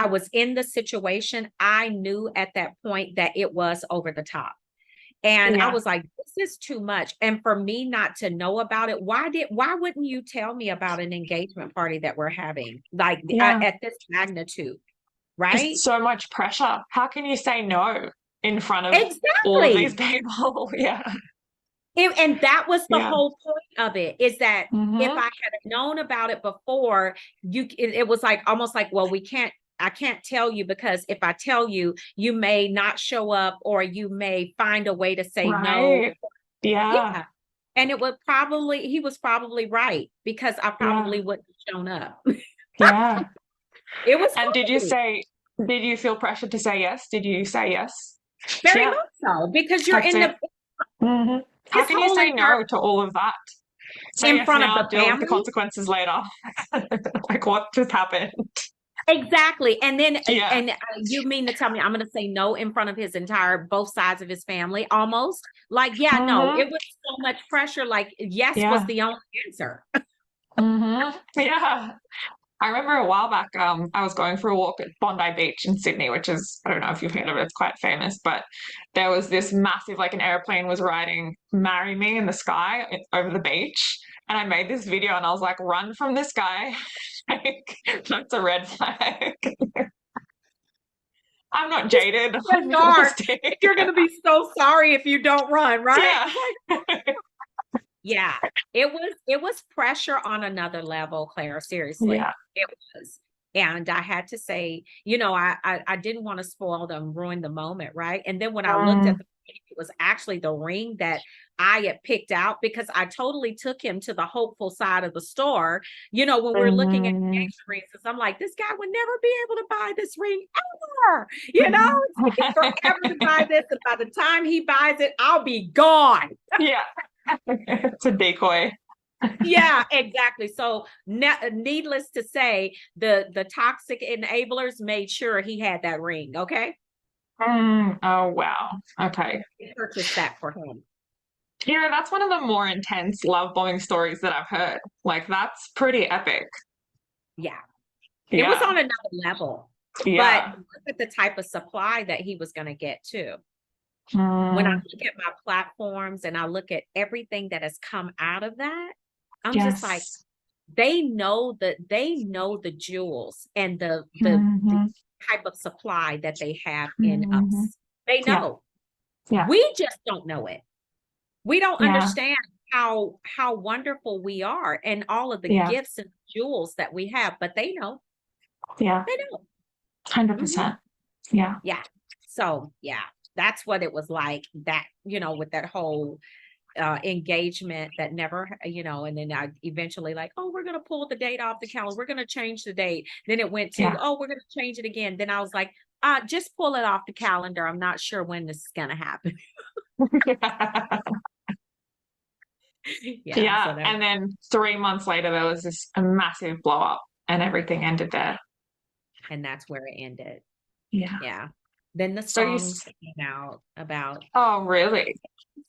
was in the situation, I knew at that point that it was over the top. And I Yeah. was like, this is too much. And for me not to know about it, why wouldn't you tell me about an engagement party that we're having like Yeah. at this magnitude, right? Just so much pressure. How can you say no in front of all of these Exactly. people? Yeah. And that was the Yeah. whole point of it, is that if Hmm. I had known about it before, it was like almost like, well, I can't tell you because if I tell you, you may not show up or you may find a way to say no. Right. Yeah. Yeah. And he was probably right because I Yeah. probably wouldn't have shown up. Yeah. It was And funny, did you feel pressured to say yes? Did you say yes? very Yeah, much so, because you're that's in it. Hmm. How this can you whole say entire no to all of that? Say in yes front of now, the deal with the family. consequences later. Like what just happened? Exactly. And then, Yeah. you mean to tell me I'm going to say no in front of both sides of his family almost? Like, yeah, no, Hmm. it was so much pressure. Like, yes was Yeah. the only answer. Hmm. Yeah. I remember a while back, I was going for a walk at Bondi Beach in Sydney, which is, I don't know if you've heard of it, it's quite famous, but there was this massive, like an airplane was riding Marry Me in the sky over the beach. And I made this video and I was like, run from this guy. Like, that's a red flag. I'm not jaded, The I'm dark. realistic. You're going to be so sorry if you don't run, right? Yeah. Yeah, it was pressure on another level, Claire. Yeah. Seriously, it was. And I had to say, I didn't want to spoil them, ruin the moment, right? And then when I looked at Mm, the ring, it was actually the ring that I had picked out because I totally took him to the hopeful side of the store. When we're looking at mm. engagement rings, 'cause I'm like, this guy would never be able to buy this ring ever. It's taking forever to buy this, and by the time he buys it, I'll be gone. Yeah. It's a decoy. Yeah, exactly. So, needless to say, the toxic enablers made sure he had that ring. Okay, Oh, wow. Okay. they purchased that for him. That's one of the more intense love bombing stories that I've heard. Like, that's pretty epic. Yeah, It was Yeah. on another level. Yeah. But look at the type of supply that he was going to get too. When I Mm, look at my platforms and I look at everything that has come out of that, I'm just like, yes. they know the jewels and the Hmm. type of supply that they have in Hmm. us. They Yeah. know. Yeah. We just don't know it. We don't Yeah. understand how wonderful we are and all of the Yeah. gifts and jewels that we have, but they know. Yeah. They know. Mhm. 100%. Yeah. Yeah. So yeah, that's what it was like that, with that whole engagement that never, and then I eventually like, oh, we're going to pull the date off the calendar. We're going to change the date. Then it went to, Yeah. oh, we're going to change it again. Then I was like, just pull it off the calendar. I'm not sure when this is going to happen. Yeah. Yeah. So that, And then 3 months later, there was this a massive blow up and everything ended there. and that's where it ended. Yeah. Yeah. Then the So you, songs came out about oh, really?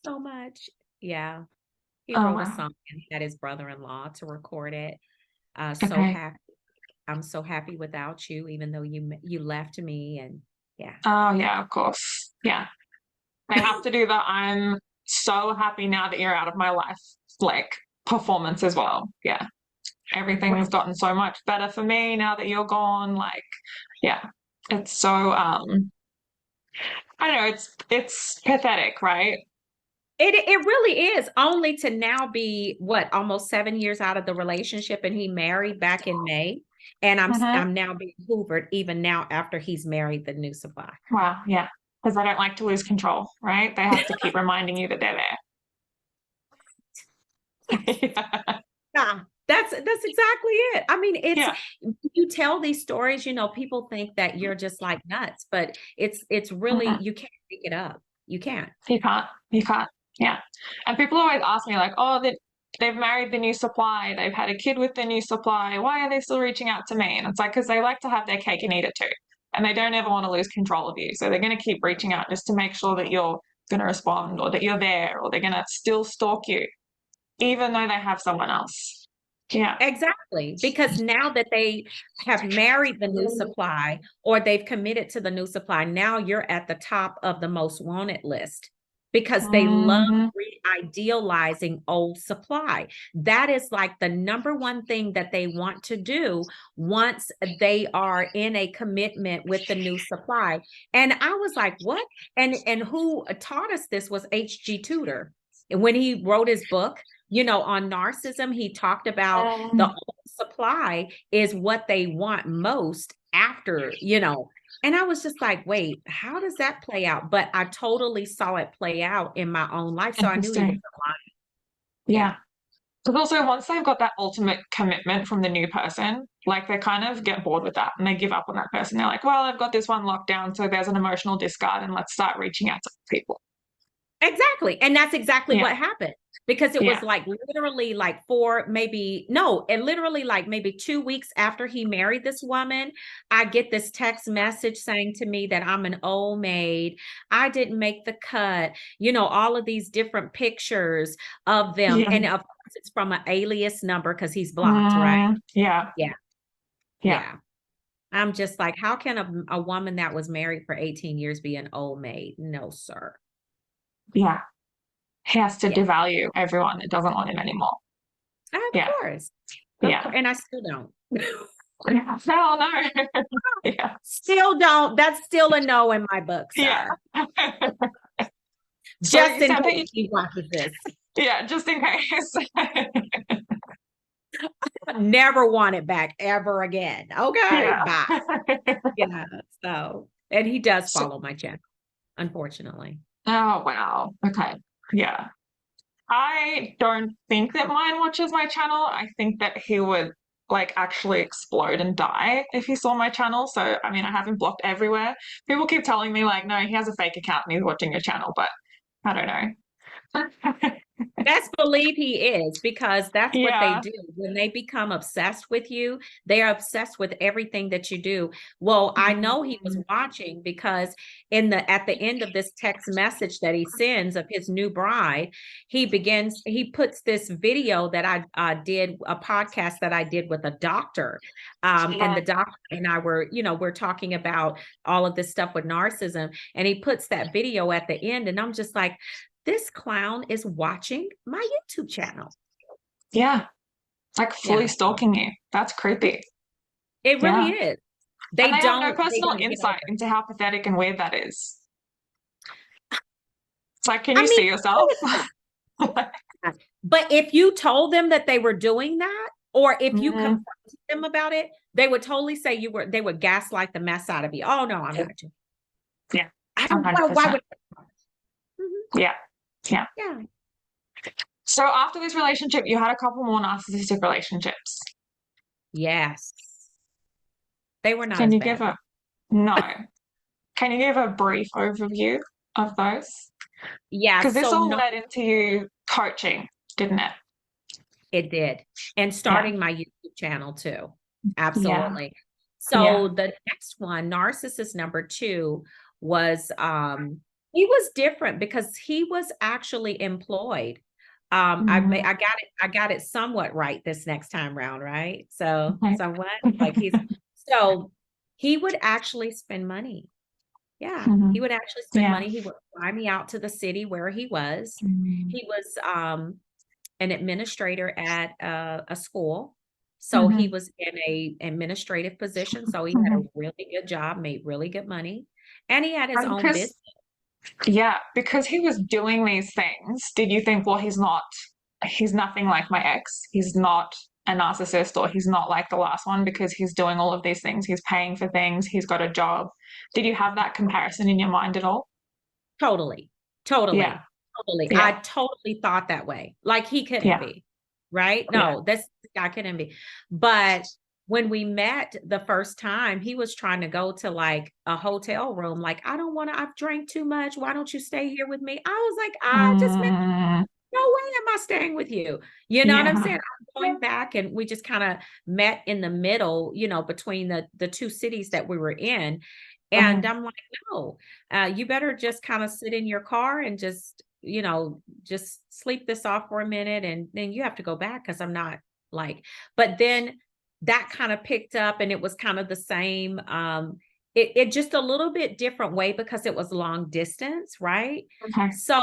so much. Yeah. He Oh, wrote a wow. song and he had his brother-in-law to record it. So Okay. happy. I'm so happy without you, even though you left me. And yeah. Oh, yeah, of course. Yeah. They have to do the I'm so happy now that you're out of my life, like performance as well. Yeah. Everything has gotten so much better for me now that you're gone. Like, yeah. It's so I don't know, it's pathetic, right? It really is, only to now be what, almost 7 years out of the relationship, and he married back in May, and Mm-hmm. I'm now being hoovered even now after he's married the new supply. Wow, yeah. Because they don't like to lose control, right? They have to keep reminding you that they're there. Yeah. Yeah, that's exactly it. I mean, Yeah. you tell these stories, people think that you're just like nuts, but it's really, Mm-mm. you can't make it up. You can't. You can't. You can't. Yeah. And people always ask me, like, oh, they've married the new supply, they've had a kid with the new supply. Why are they still reaching out to me? And it's like, because they like to have their cake and eat it too. And they don't ever want to lose control of you. So they're going to keep reaching out just to make sure that you're going to respond or that you're there or they're going to still stalk you, even though they have someone else. Yeah. Exactly. Because now that they have married the new supply or they've committed to the new supply, now you're at the top of the most wanted list because they love Mm-hmm. re-idealizing old supply. That is like the number one thing that they want to do once they are in a commitment with the new supply. And I was like, what? And who taught us this was H.G. Tudor. And when he wrote his book, on narcissism, he talked about the old supply is what they want most after, and I was just like, wait, how does that play out? But I totally saw it play out in my own life. So I knew he was Interesting. lying. Yeah. Yeah. Because also once they've got that ultimate commitment from the new person, like they kind of get bored with that and they give up on that person. They're like, well, I've got this one locked down, so there's an emotional discard and let's start reaching out to people. Exactly. And that's exactly Yeah. what happened because it was Yeah. like literally like literally like maybe 2 weeks after he married this woman, I get this text message saying to me that I'm an old maid. I didn't make the cut, all of these different pictures of them. Yeah. And of course, it's from an alias number because he's blocked, right? Yeah. Yeah. Yeah. Yeah. I'm just like, how can a woman that was married for 18 years be an old maid? No, sir. Yeah. He has to Yeah. devalue everyone that doesn't want him anymore. Of Yeah. course. Yeah. And I still don't. Yeah. No, no. Yeah. Still don't. That's still a no in my book, Yeah. sir. So Just you in said that case he watches this. yeah, just in case. Never want it back ever again. Okay. Yeah. Bye. Yeah. So, and he does So, follow my channel, unfortunately. oh, wow. Okay. Yeah. I don't think that mine watches my channel. I think that he would like actually explode and die if he saw my channel. So, I mean, I have him blocked everywhere. People keep telling me like, no, he has a fake account and he's watching your channel, but I don't know. Best believe he is, because that's what they Yeah. do. When they become obsessed with you, they are obsessed with everything that you do. Well, I know he was watching, because at the end of this text message that he sends of his new bride, he puts this video that I did, a podcast that I did with a doctor. And the doctor and I we're talking about all of this stuff with narcissism. And he puts that video at the end, and I'm just like, this clown is watching my YouTube channel. Yeah. Like fully Yeah. stalking you. That's creepy. It really Yeah. is. And they have no They personal don't get insight over it. into how pathetic and weird that is. It's like, can I you mean, see yourself? but if you told them that they were doing that, or if you confronted them about it, they would totally say they would gaslight the mess out of you. Oh no, I'm not doing it. Yeah. I don't know. 100%. Why would Yeah. Yeah. yeah. So after this relationship, you had a couple more narcissistic relationships. Yes. They were not Can as you bad. give no? Can you give a brief overview of those? Yeah. Because this So all no, led into you coaching, didn't it? it did. And starting my YouTube channel too. Absolutely. So the next one, narcissist number 2, was he was different because he was actually employed. I got it somewhat right this next time round, right? So somewhat like so he would actually spend money. Yeah, he would actually spend money. He would fly me out to the city where he was. He was an administrator at a school. So he was in a administrative position. So he had a really good job, made really good money, and he had his own business. Yeah, because he was doing these things. Did you think, well, he's nothing like my ex. He's not a narcissist, or he's not like the last one because he's doing all of these things. He's paying for things. He's got a job. Did you have that comparison in your mind at all? Totally. Yeah. Totally. Yeah. I totally thought that way. Like he couldn't be, right? No, this guy couldn't be. But when we met the first time, he was trying to go to like a hotel room. Like, I've drank too much. Why don't you stay here with me? I was like, I just met, no way am I staying with you. You know what I'm saying? I'm going back, and we just kind of met in the middle, between the two cities that we were in. And I'm like, no, you better just kind of sit in your car and just sleep this off for a minute. And then you have to go back, because I'm not like, but then that kind of picked up, and it was kind of the same. It just a little bit different way, because it was long distance, right? So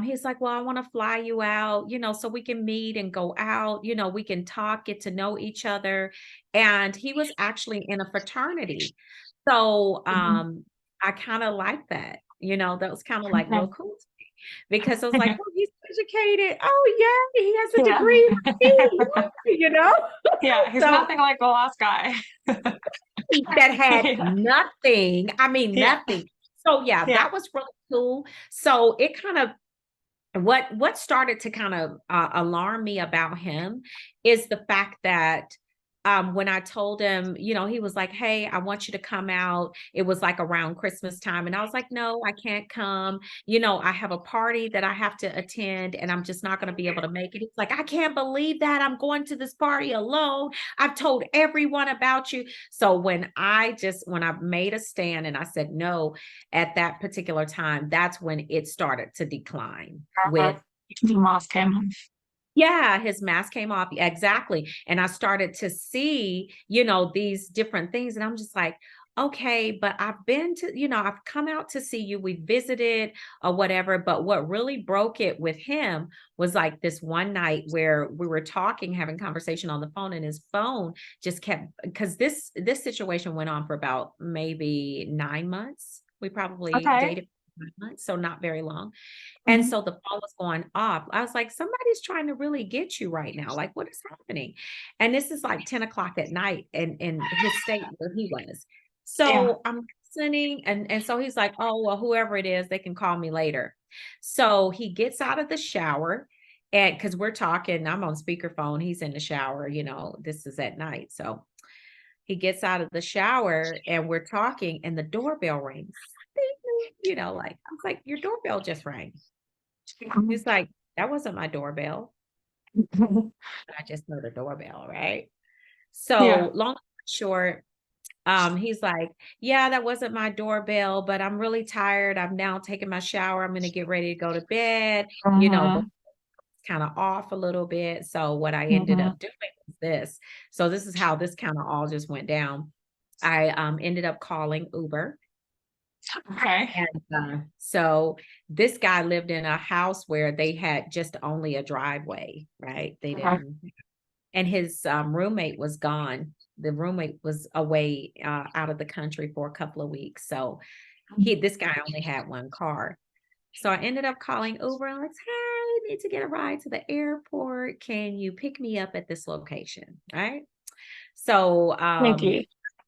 he's like, well, I want to fly you out, so we can meet and go out, we can talk, get to know each other. And he was actually in a fraternity. So I kind of like that, that was kind of like real cool to me, because I was like, oh, he's educated. Oh yeah, he has a degree. Yeah, he's nothing like the last guy. That had nothing. I mean, nothing. So that was really cool. So it kind of, what started to kind of alarm me about him is the fact that when I told him, he was like, hey, I want you to come out. It was like around Christmas time. And I was like, no, I can't come. I have a party that I have to attend, and I'm just not going to be able to make it. He's like, I can't believe that. I'm going to this party alone. I've told everyone about you. So when I made a stand and I said no at that particular time, that's when it started to decline with the mask came off. Yeah, his mask came off. Exactly. And I started to see, these different things. And I'm just like, okay, but I've come out to see you. We visited or whatever. But what really broke it with him was like this one night where we were talking, having conversation on the phone, and his phone just kept, because this situation went on for about maybe 9 months. We probably dated 9 months, so not very long. And so the phone was going off. I was like, somebody's trying to really get you right now. Like, what is happening? And this is like 10 o'clock at night in his state where he was. So I'm listening. And so he's like, oh, well, whoever it is, they can call me later. So he gets out of the shower, and because we're talking, I'm on speakerphone. He's in the shower, this is at night. So he gets out of the shower, and we're talking, and the doorbell rings. Like, I was like, your doorbell just rang. He's like, that wasn't my doorbell. I just know the doorbell, right? Yeah. So long story short, he's like, yeah, that wasn't my doorbell, but I'm really tired. I'm now taking my shower. I'm going to get ready to go to bed, but kind of off a little bit. So what I ended up doing was this. So this is how this kind of all just went down. I ended up calling Uber. Okay. And so this guy lived in a house where they had just only a driveway, right? They didn't, and his roommate was gone. The roommate was away out of the country for a couple of weeks. So this guy only had one car. So I ended up calling Uber and like, hey, I need to get a ride to the airport. Can you pick me up at this location? Right. So Thank you.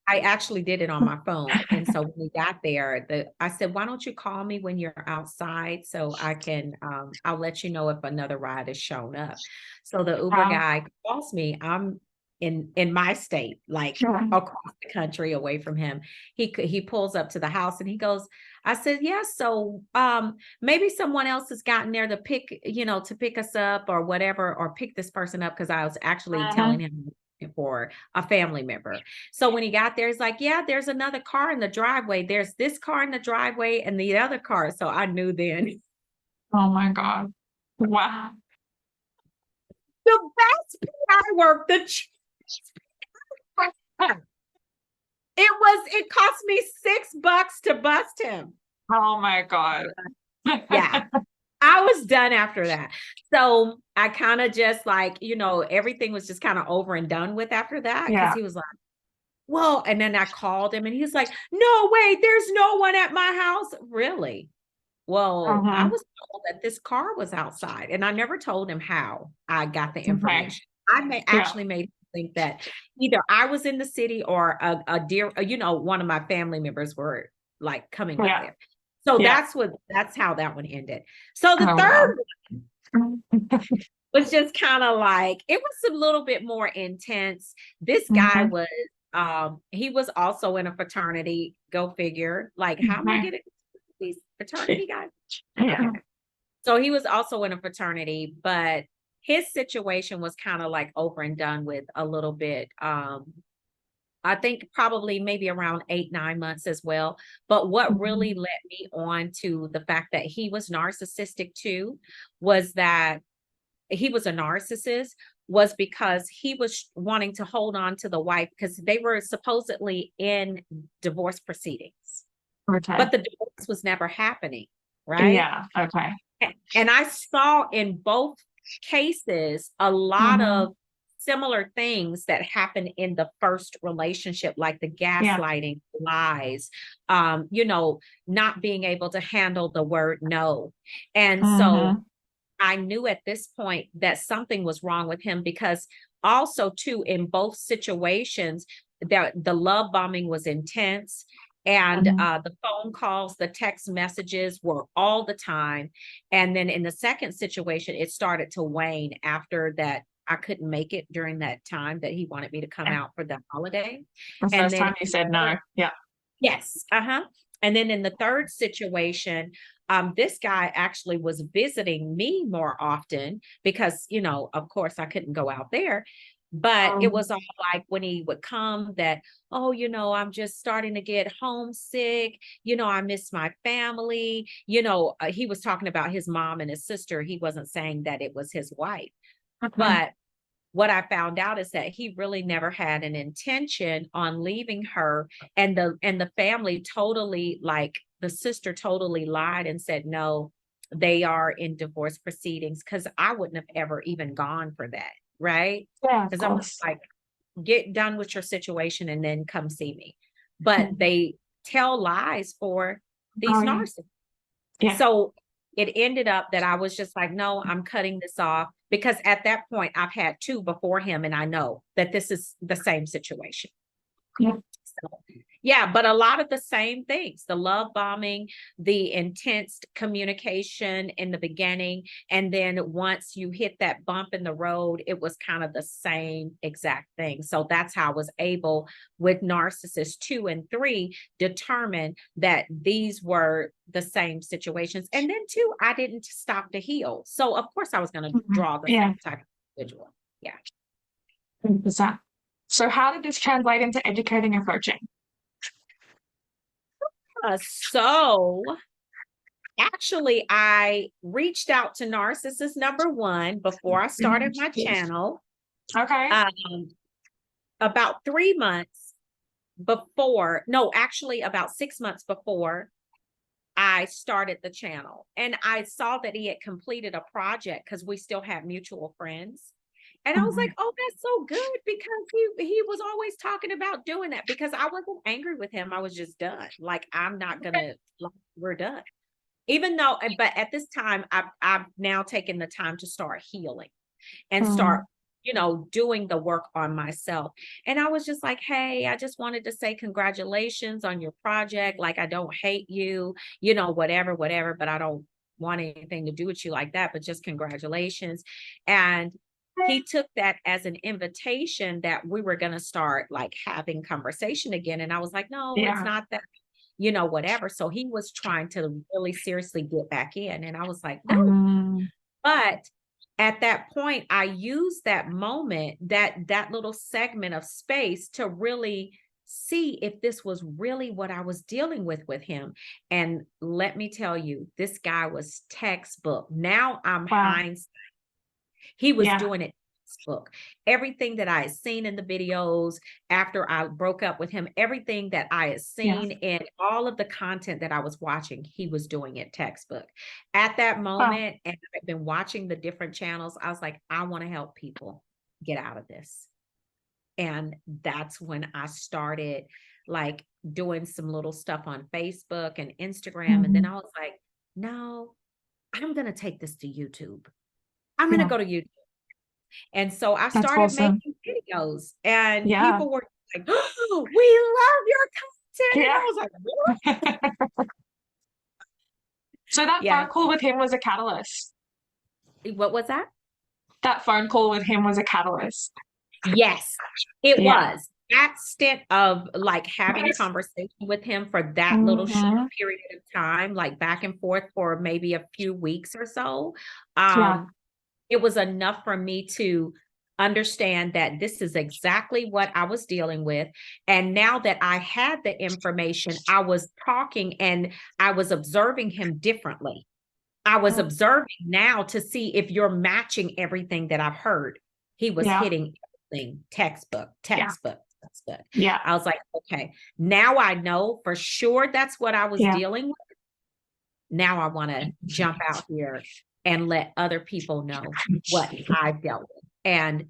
I actually did it on my phone. And so when we got there, I said, why don't you call me when you're outside so I can, I'll let you know if another ride has shown up. So the Uber guy calls me. I'm in my state, like across the country away from him. He pulls up to the house and he goes, I said, yeah, so maybe someone else has gotten there to pick us up or whatever, or pick this person up, because I was actually telling him for a family member. So when he got there, he's like, yeah, there's another car in the driveway. There's this car in the driveway and the other car. So I knew then. Oh my God. Wow. The best PR work, it cost me $6 to bust him. Oh my God. Yeah. I was done after that. So I kind of just like, everything was just kind of over and done with after that. Because he was like, well, and then I called him and he's like, no, wait, there's no one at my house. Really? Well, I was told that this car was outside, and I never told him how I got the information. I actually made him think that either I was in the city or one of my family members were like coming up there. So that's how that one ended. So the third one was just kind of like, it was a little bit more intense. This guy was, he was also in a fraternity, go figure. Like, how am I getting these fraternity guys? Yeah. Okay. So he was also in a fraternity, but his situation was kind of like over and done with a little bit. I think probably maybe around 8-9 months as well. But what really led me on to the fact that he was narcissistic too, was that he was a narcissist, was because he was wanting to hold on to the wife because they were supposedly in divorce proceedings. Okay. But the divorce was never happening, right? Yeah. Okay. And I saw in both cases a lot of similar things that happened in the first relationship, like the gaslighting, lies, not being able to handle the word no. And so I knew at this point that something was wrong with him, because also too, in both situations, the love bombing was intense. And the phone calls, the text messages were all the time. And then in the second situation, it started to wane after that. I couldn't make it during that time that he wanted me to come out for the holiday. The first time you said no. Yeah. Yes. And then in the third situation, this guy actually was visiting me more often because, of course, I couldn't go out there. But it was all like when he would come that, oh, I'm just starting to get homesick. I miss my family. He was talking about his mom and his sister. He wasn't saying that it was his wife. But what I found out is that he really never had an intention on leaving her. And the family totally, like the sister totally lied and said, no, they are in divorce proceedings, because I wouldn't have ever even gone for that. Right? Yeah. Because I'm like, get done with your situation and then come see me. But they tell lies for these narcissists. Yeah. So it ended up that I was just like, no, I'm cutting this off, because at that point I've had 2 before him and I know that this is the same situation. Yeah. So Yeah, but a lot of the same things, the love bombing, the intense communication in the beginning. And then once you hit that bump in the road, it was kind of the same exact thing. So that's how I was able with narcissist 2 and 3 determine that these were the same situations. And then 2, I didn't stop to heal. So of course I was going to draw the Yeah. same type of individual. Yeah. 100%. So how did this translate into educating and coaching? So actually, I reached out to narcissist number 1 before I started my channel. Okay. About 3 months before, no, actually about 6 months before I started the channel. And I saw that he had completed a project because we still had mutual friends. And I was like, oh, that's so good, because he was always talking about doing that, because I wasn't angry with him. I was just done. Like, I'm not gonna, we're done. Even though, but at this time, I've now taken the time to start healing and start, doing the work on myself. And I was just like, hey, I just wanted to say congratulations on your project. Like, I don't hate you, whatever, but I don't want anything to do with you like that, but just congratulations. And he took that as an invitation that we were going to start like having conversation again. And I was like, no, it's not that, whatever. So he was trying to really seriously get back in. And I was like, no. But at that point, I used that moment, that little segment of space, to really see if this was really what I was dealing with him. And let me tell you, this guy was textbook. Now I'm hindsight. He was doing it textbook. Everything that I had seen in the videos after I broke up with him, everything that I had seen in all of the content that I was watching, he was doing it textbook. At that moment, and I've been watching the different channels, I was like, I want to help people get out of this. And that's when I started like doing some little stuff on Facebook and Instagram. And then I was like, no, I'm going to take this to YouTube. I'm going to go to YouTube. And so I started making videos, and people were like, oh, we love your content. And I was like, what? So that phone call with him was a catalyst. What was that? That phone call with him was a catalyst. Yes, it was. That stint of like having conversation with him for that little short period of time, like back and forth for maybe a few weeks or so. It was enough for me to understand that this is exactly what I was dealing with. And now that I had the information, I was talking and I was observing him differently. I was observing now to see if you're matching everything that I've heard. He was hitting everything, textbook. Yeah. I was like, okay, now I know for sure that's what I was dealing with. Now I want to jump out here and let other people know what I've dealt with. And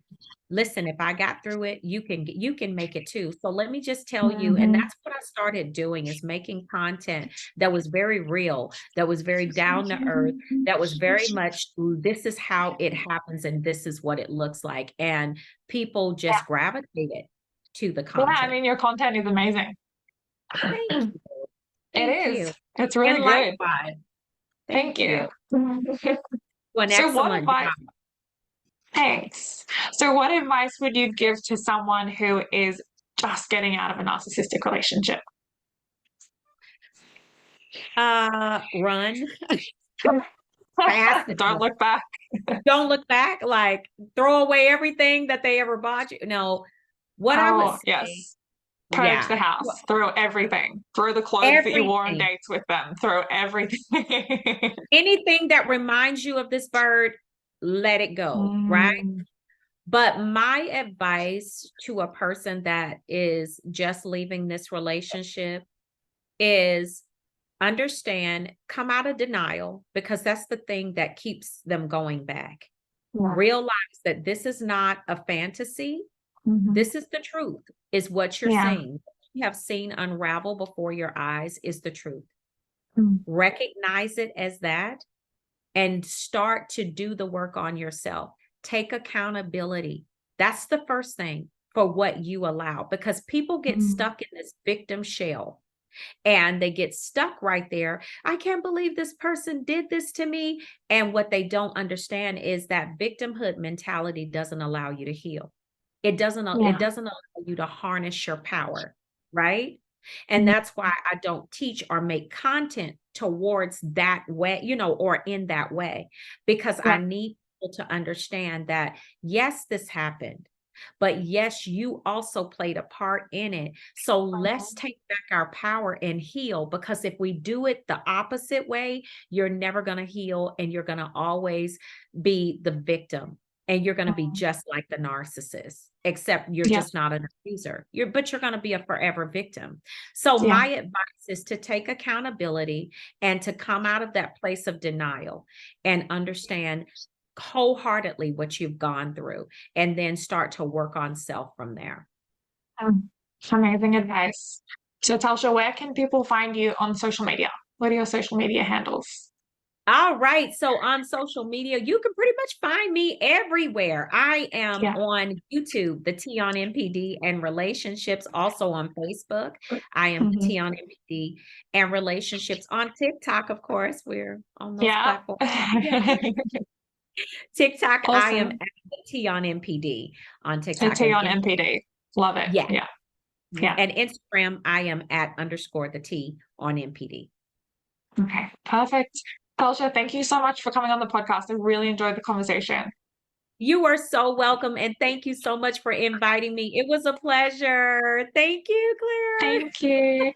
listen, if I got through it, you can make it too. So let me just tell you, and that's what I started doing, is making content that was very real, that was very down to earth, that was very much, this is how it happens and this is what it looks like. And people just gravitated to the content. Yeah, I mean, your content is amazing. Thank you. It is. It's really good. Likewise. Thank you. An excellent job. Thanks. So what advice would you give to someone who is just getting out of a narcissistic relationship? Run. Fast. Don't look back. Don't look back. Like, throw away everything that they ever bought you. No, what I would say. Purge the house. Throw everything. Throw the clothes that you wore on dates with them. Throw everything. Anything that reminds you of this bird, let it go, right? But my advice to a person that is just leaving this relationship is understand, come out of denial, because that's the thing that keeps them going back. Realize that this is not a fantasy. This is the truth, is what you're seeing. You have seen unravel before your eyes is the truth. Recognize it as that and start to do the work on yourself. Take accountability. That's the first thing. for what you allow, because people get stuck in this victim shell. And they get stuck right there. I can't believe this person did this to me. And what they don't understand is that victimhood mentality doesn't allow you to heal. It doesn't allow you to harness your power, right? And that's why I don't teach or make content towards that way, you know, or in that way, because I need people to understand that, yes, this happened. But yes, you also played a part in it. So let's take back our power and heal, because if we do it the opposite way, you're never going to heal, and you're going to always be the victim, and you're going to be just like the narcissist, except you're just not an abuser. But you're going to be a forever victim. So my advice is to take accountability and to come out of that place of denial and understand wholeheartedly what you've gone through, and then start to work on self from there. Amazing advice. So Telsha, where can people find you on social media? What are your social media handles? All right. So on social media, you can pretty much find me everywhere. I am on YouTube, the T on MPD and relationships, also on Facebook. I am the T on MPD and relationships, on TikTok, of course. We're on those platforms. TikTok, awesome. I am at the T on MPD on TikTok. T on MPD. Love it. Yeah. And Instagram, I am at _ the T on MPD. Okay, perfect. Telsha, thank you so much for coming on the podcast. I really enjoyed the conversation. You are so welcome. And thank you so much for inviting me. It was a pleasure. Thank you, Claire. Thank you.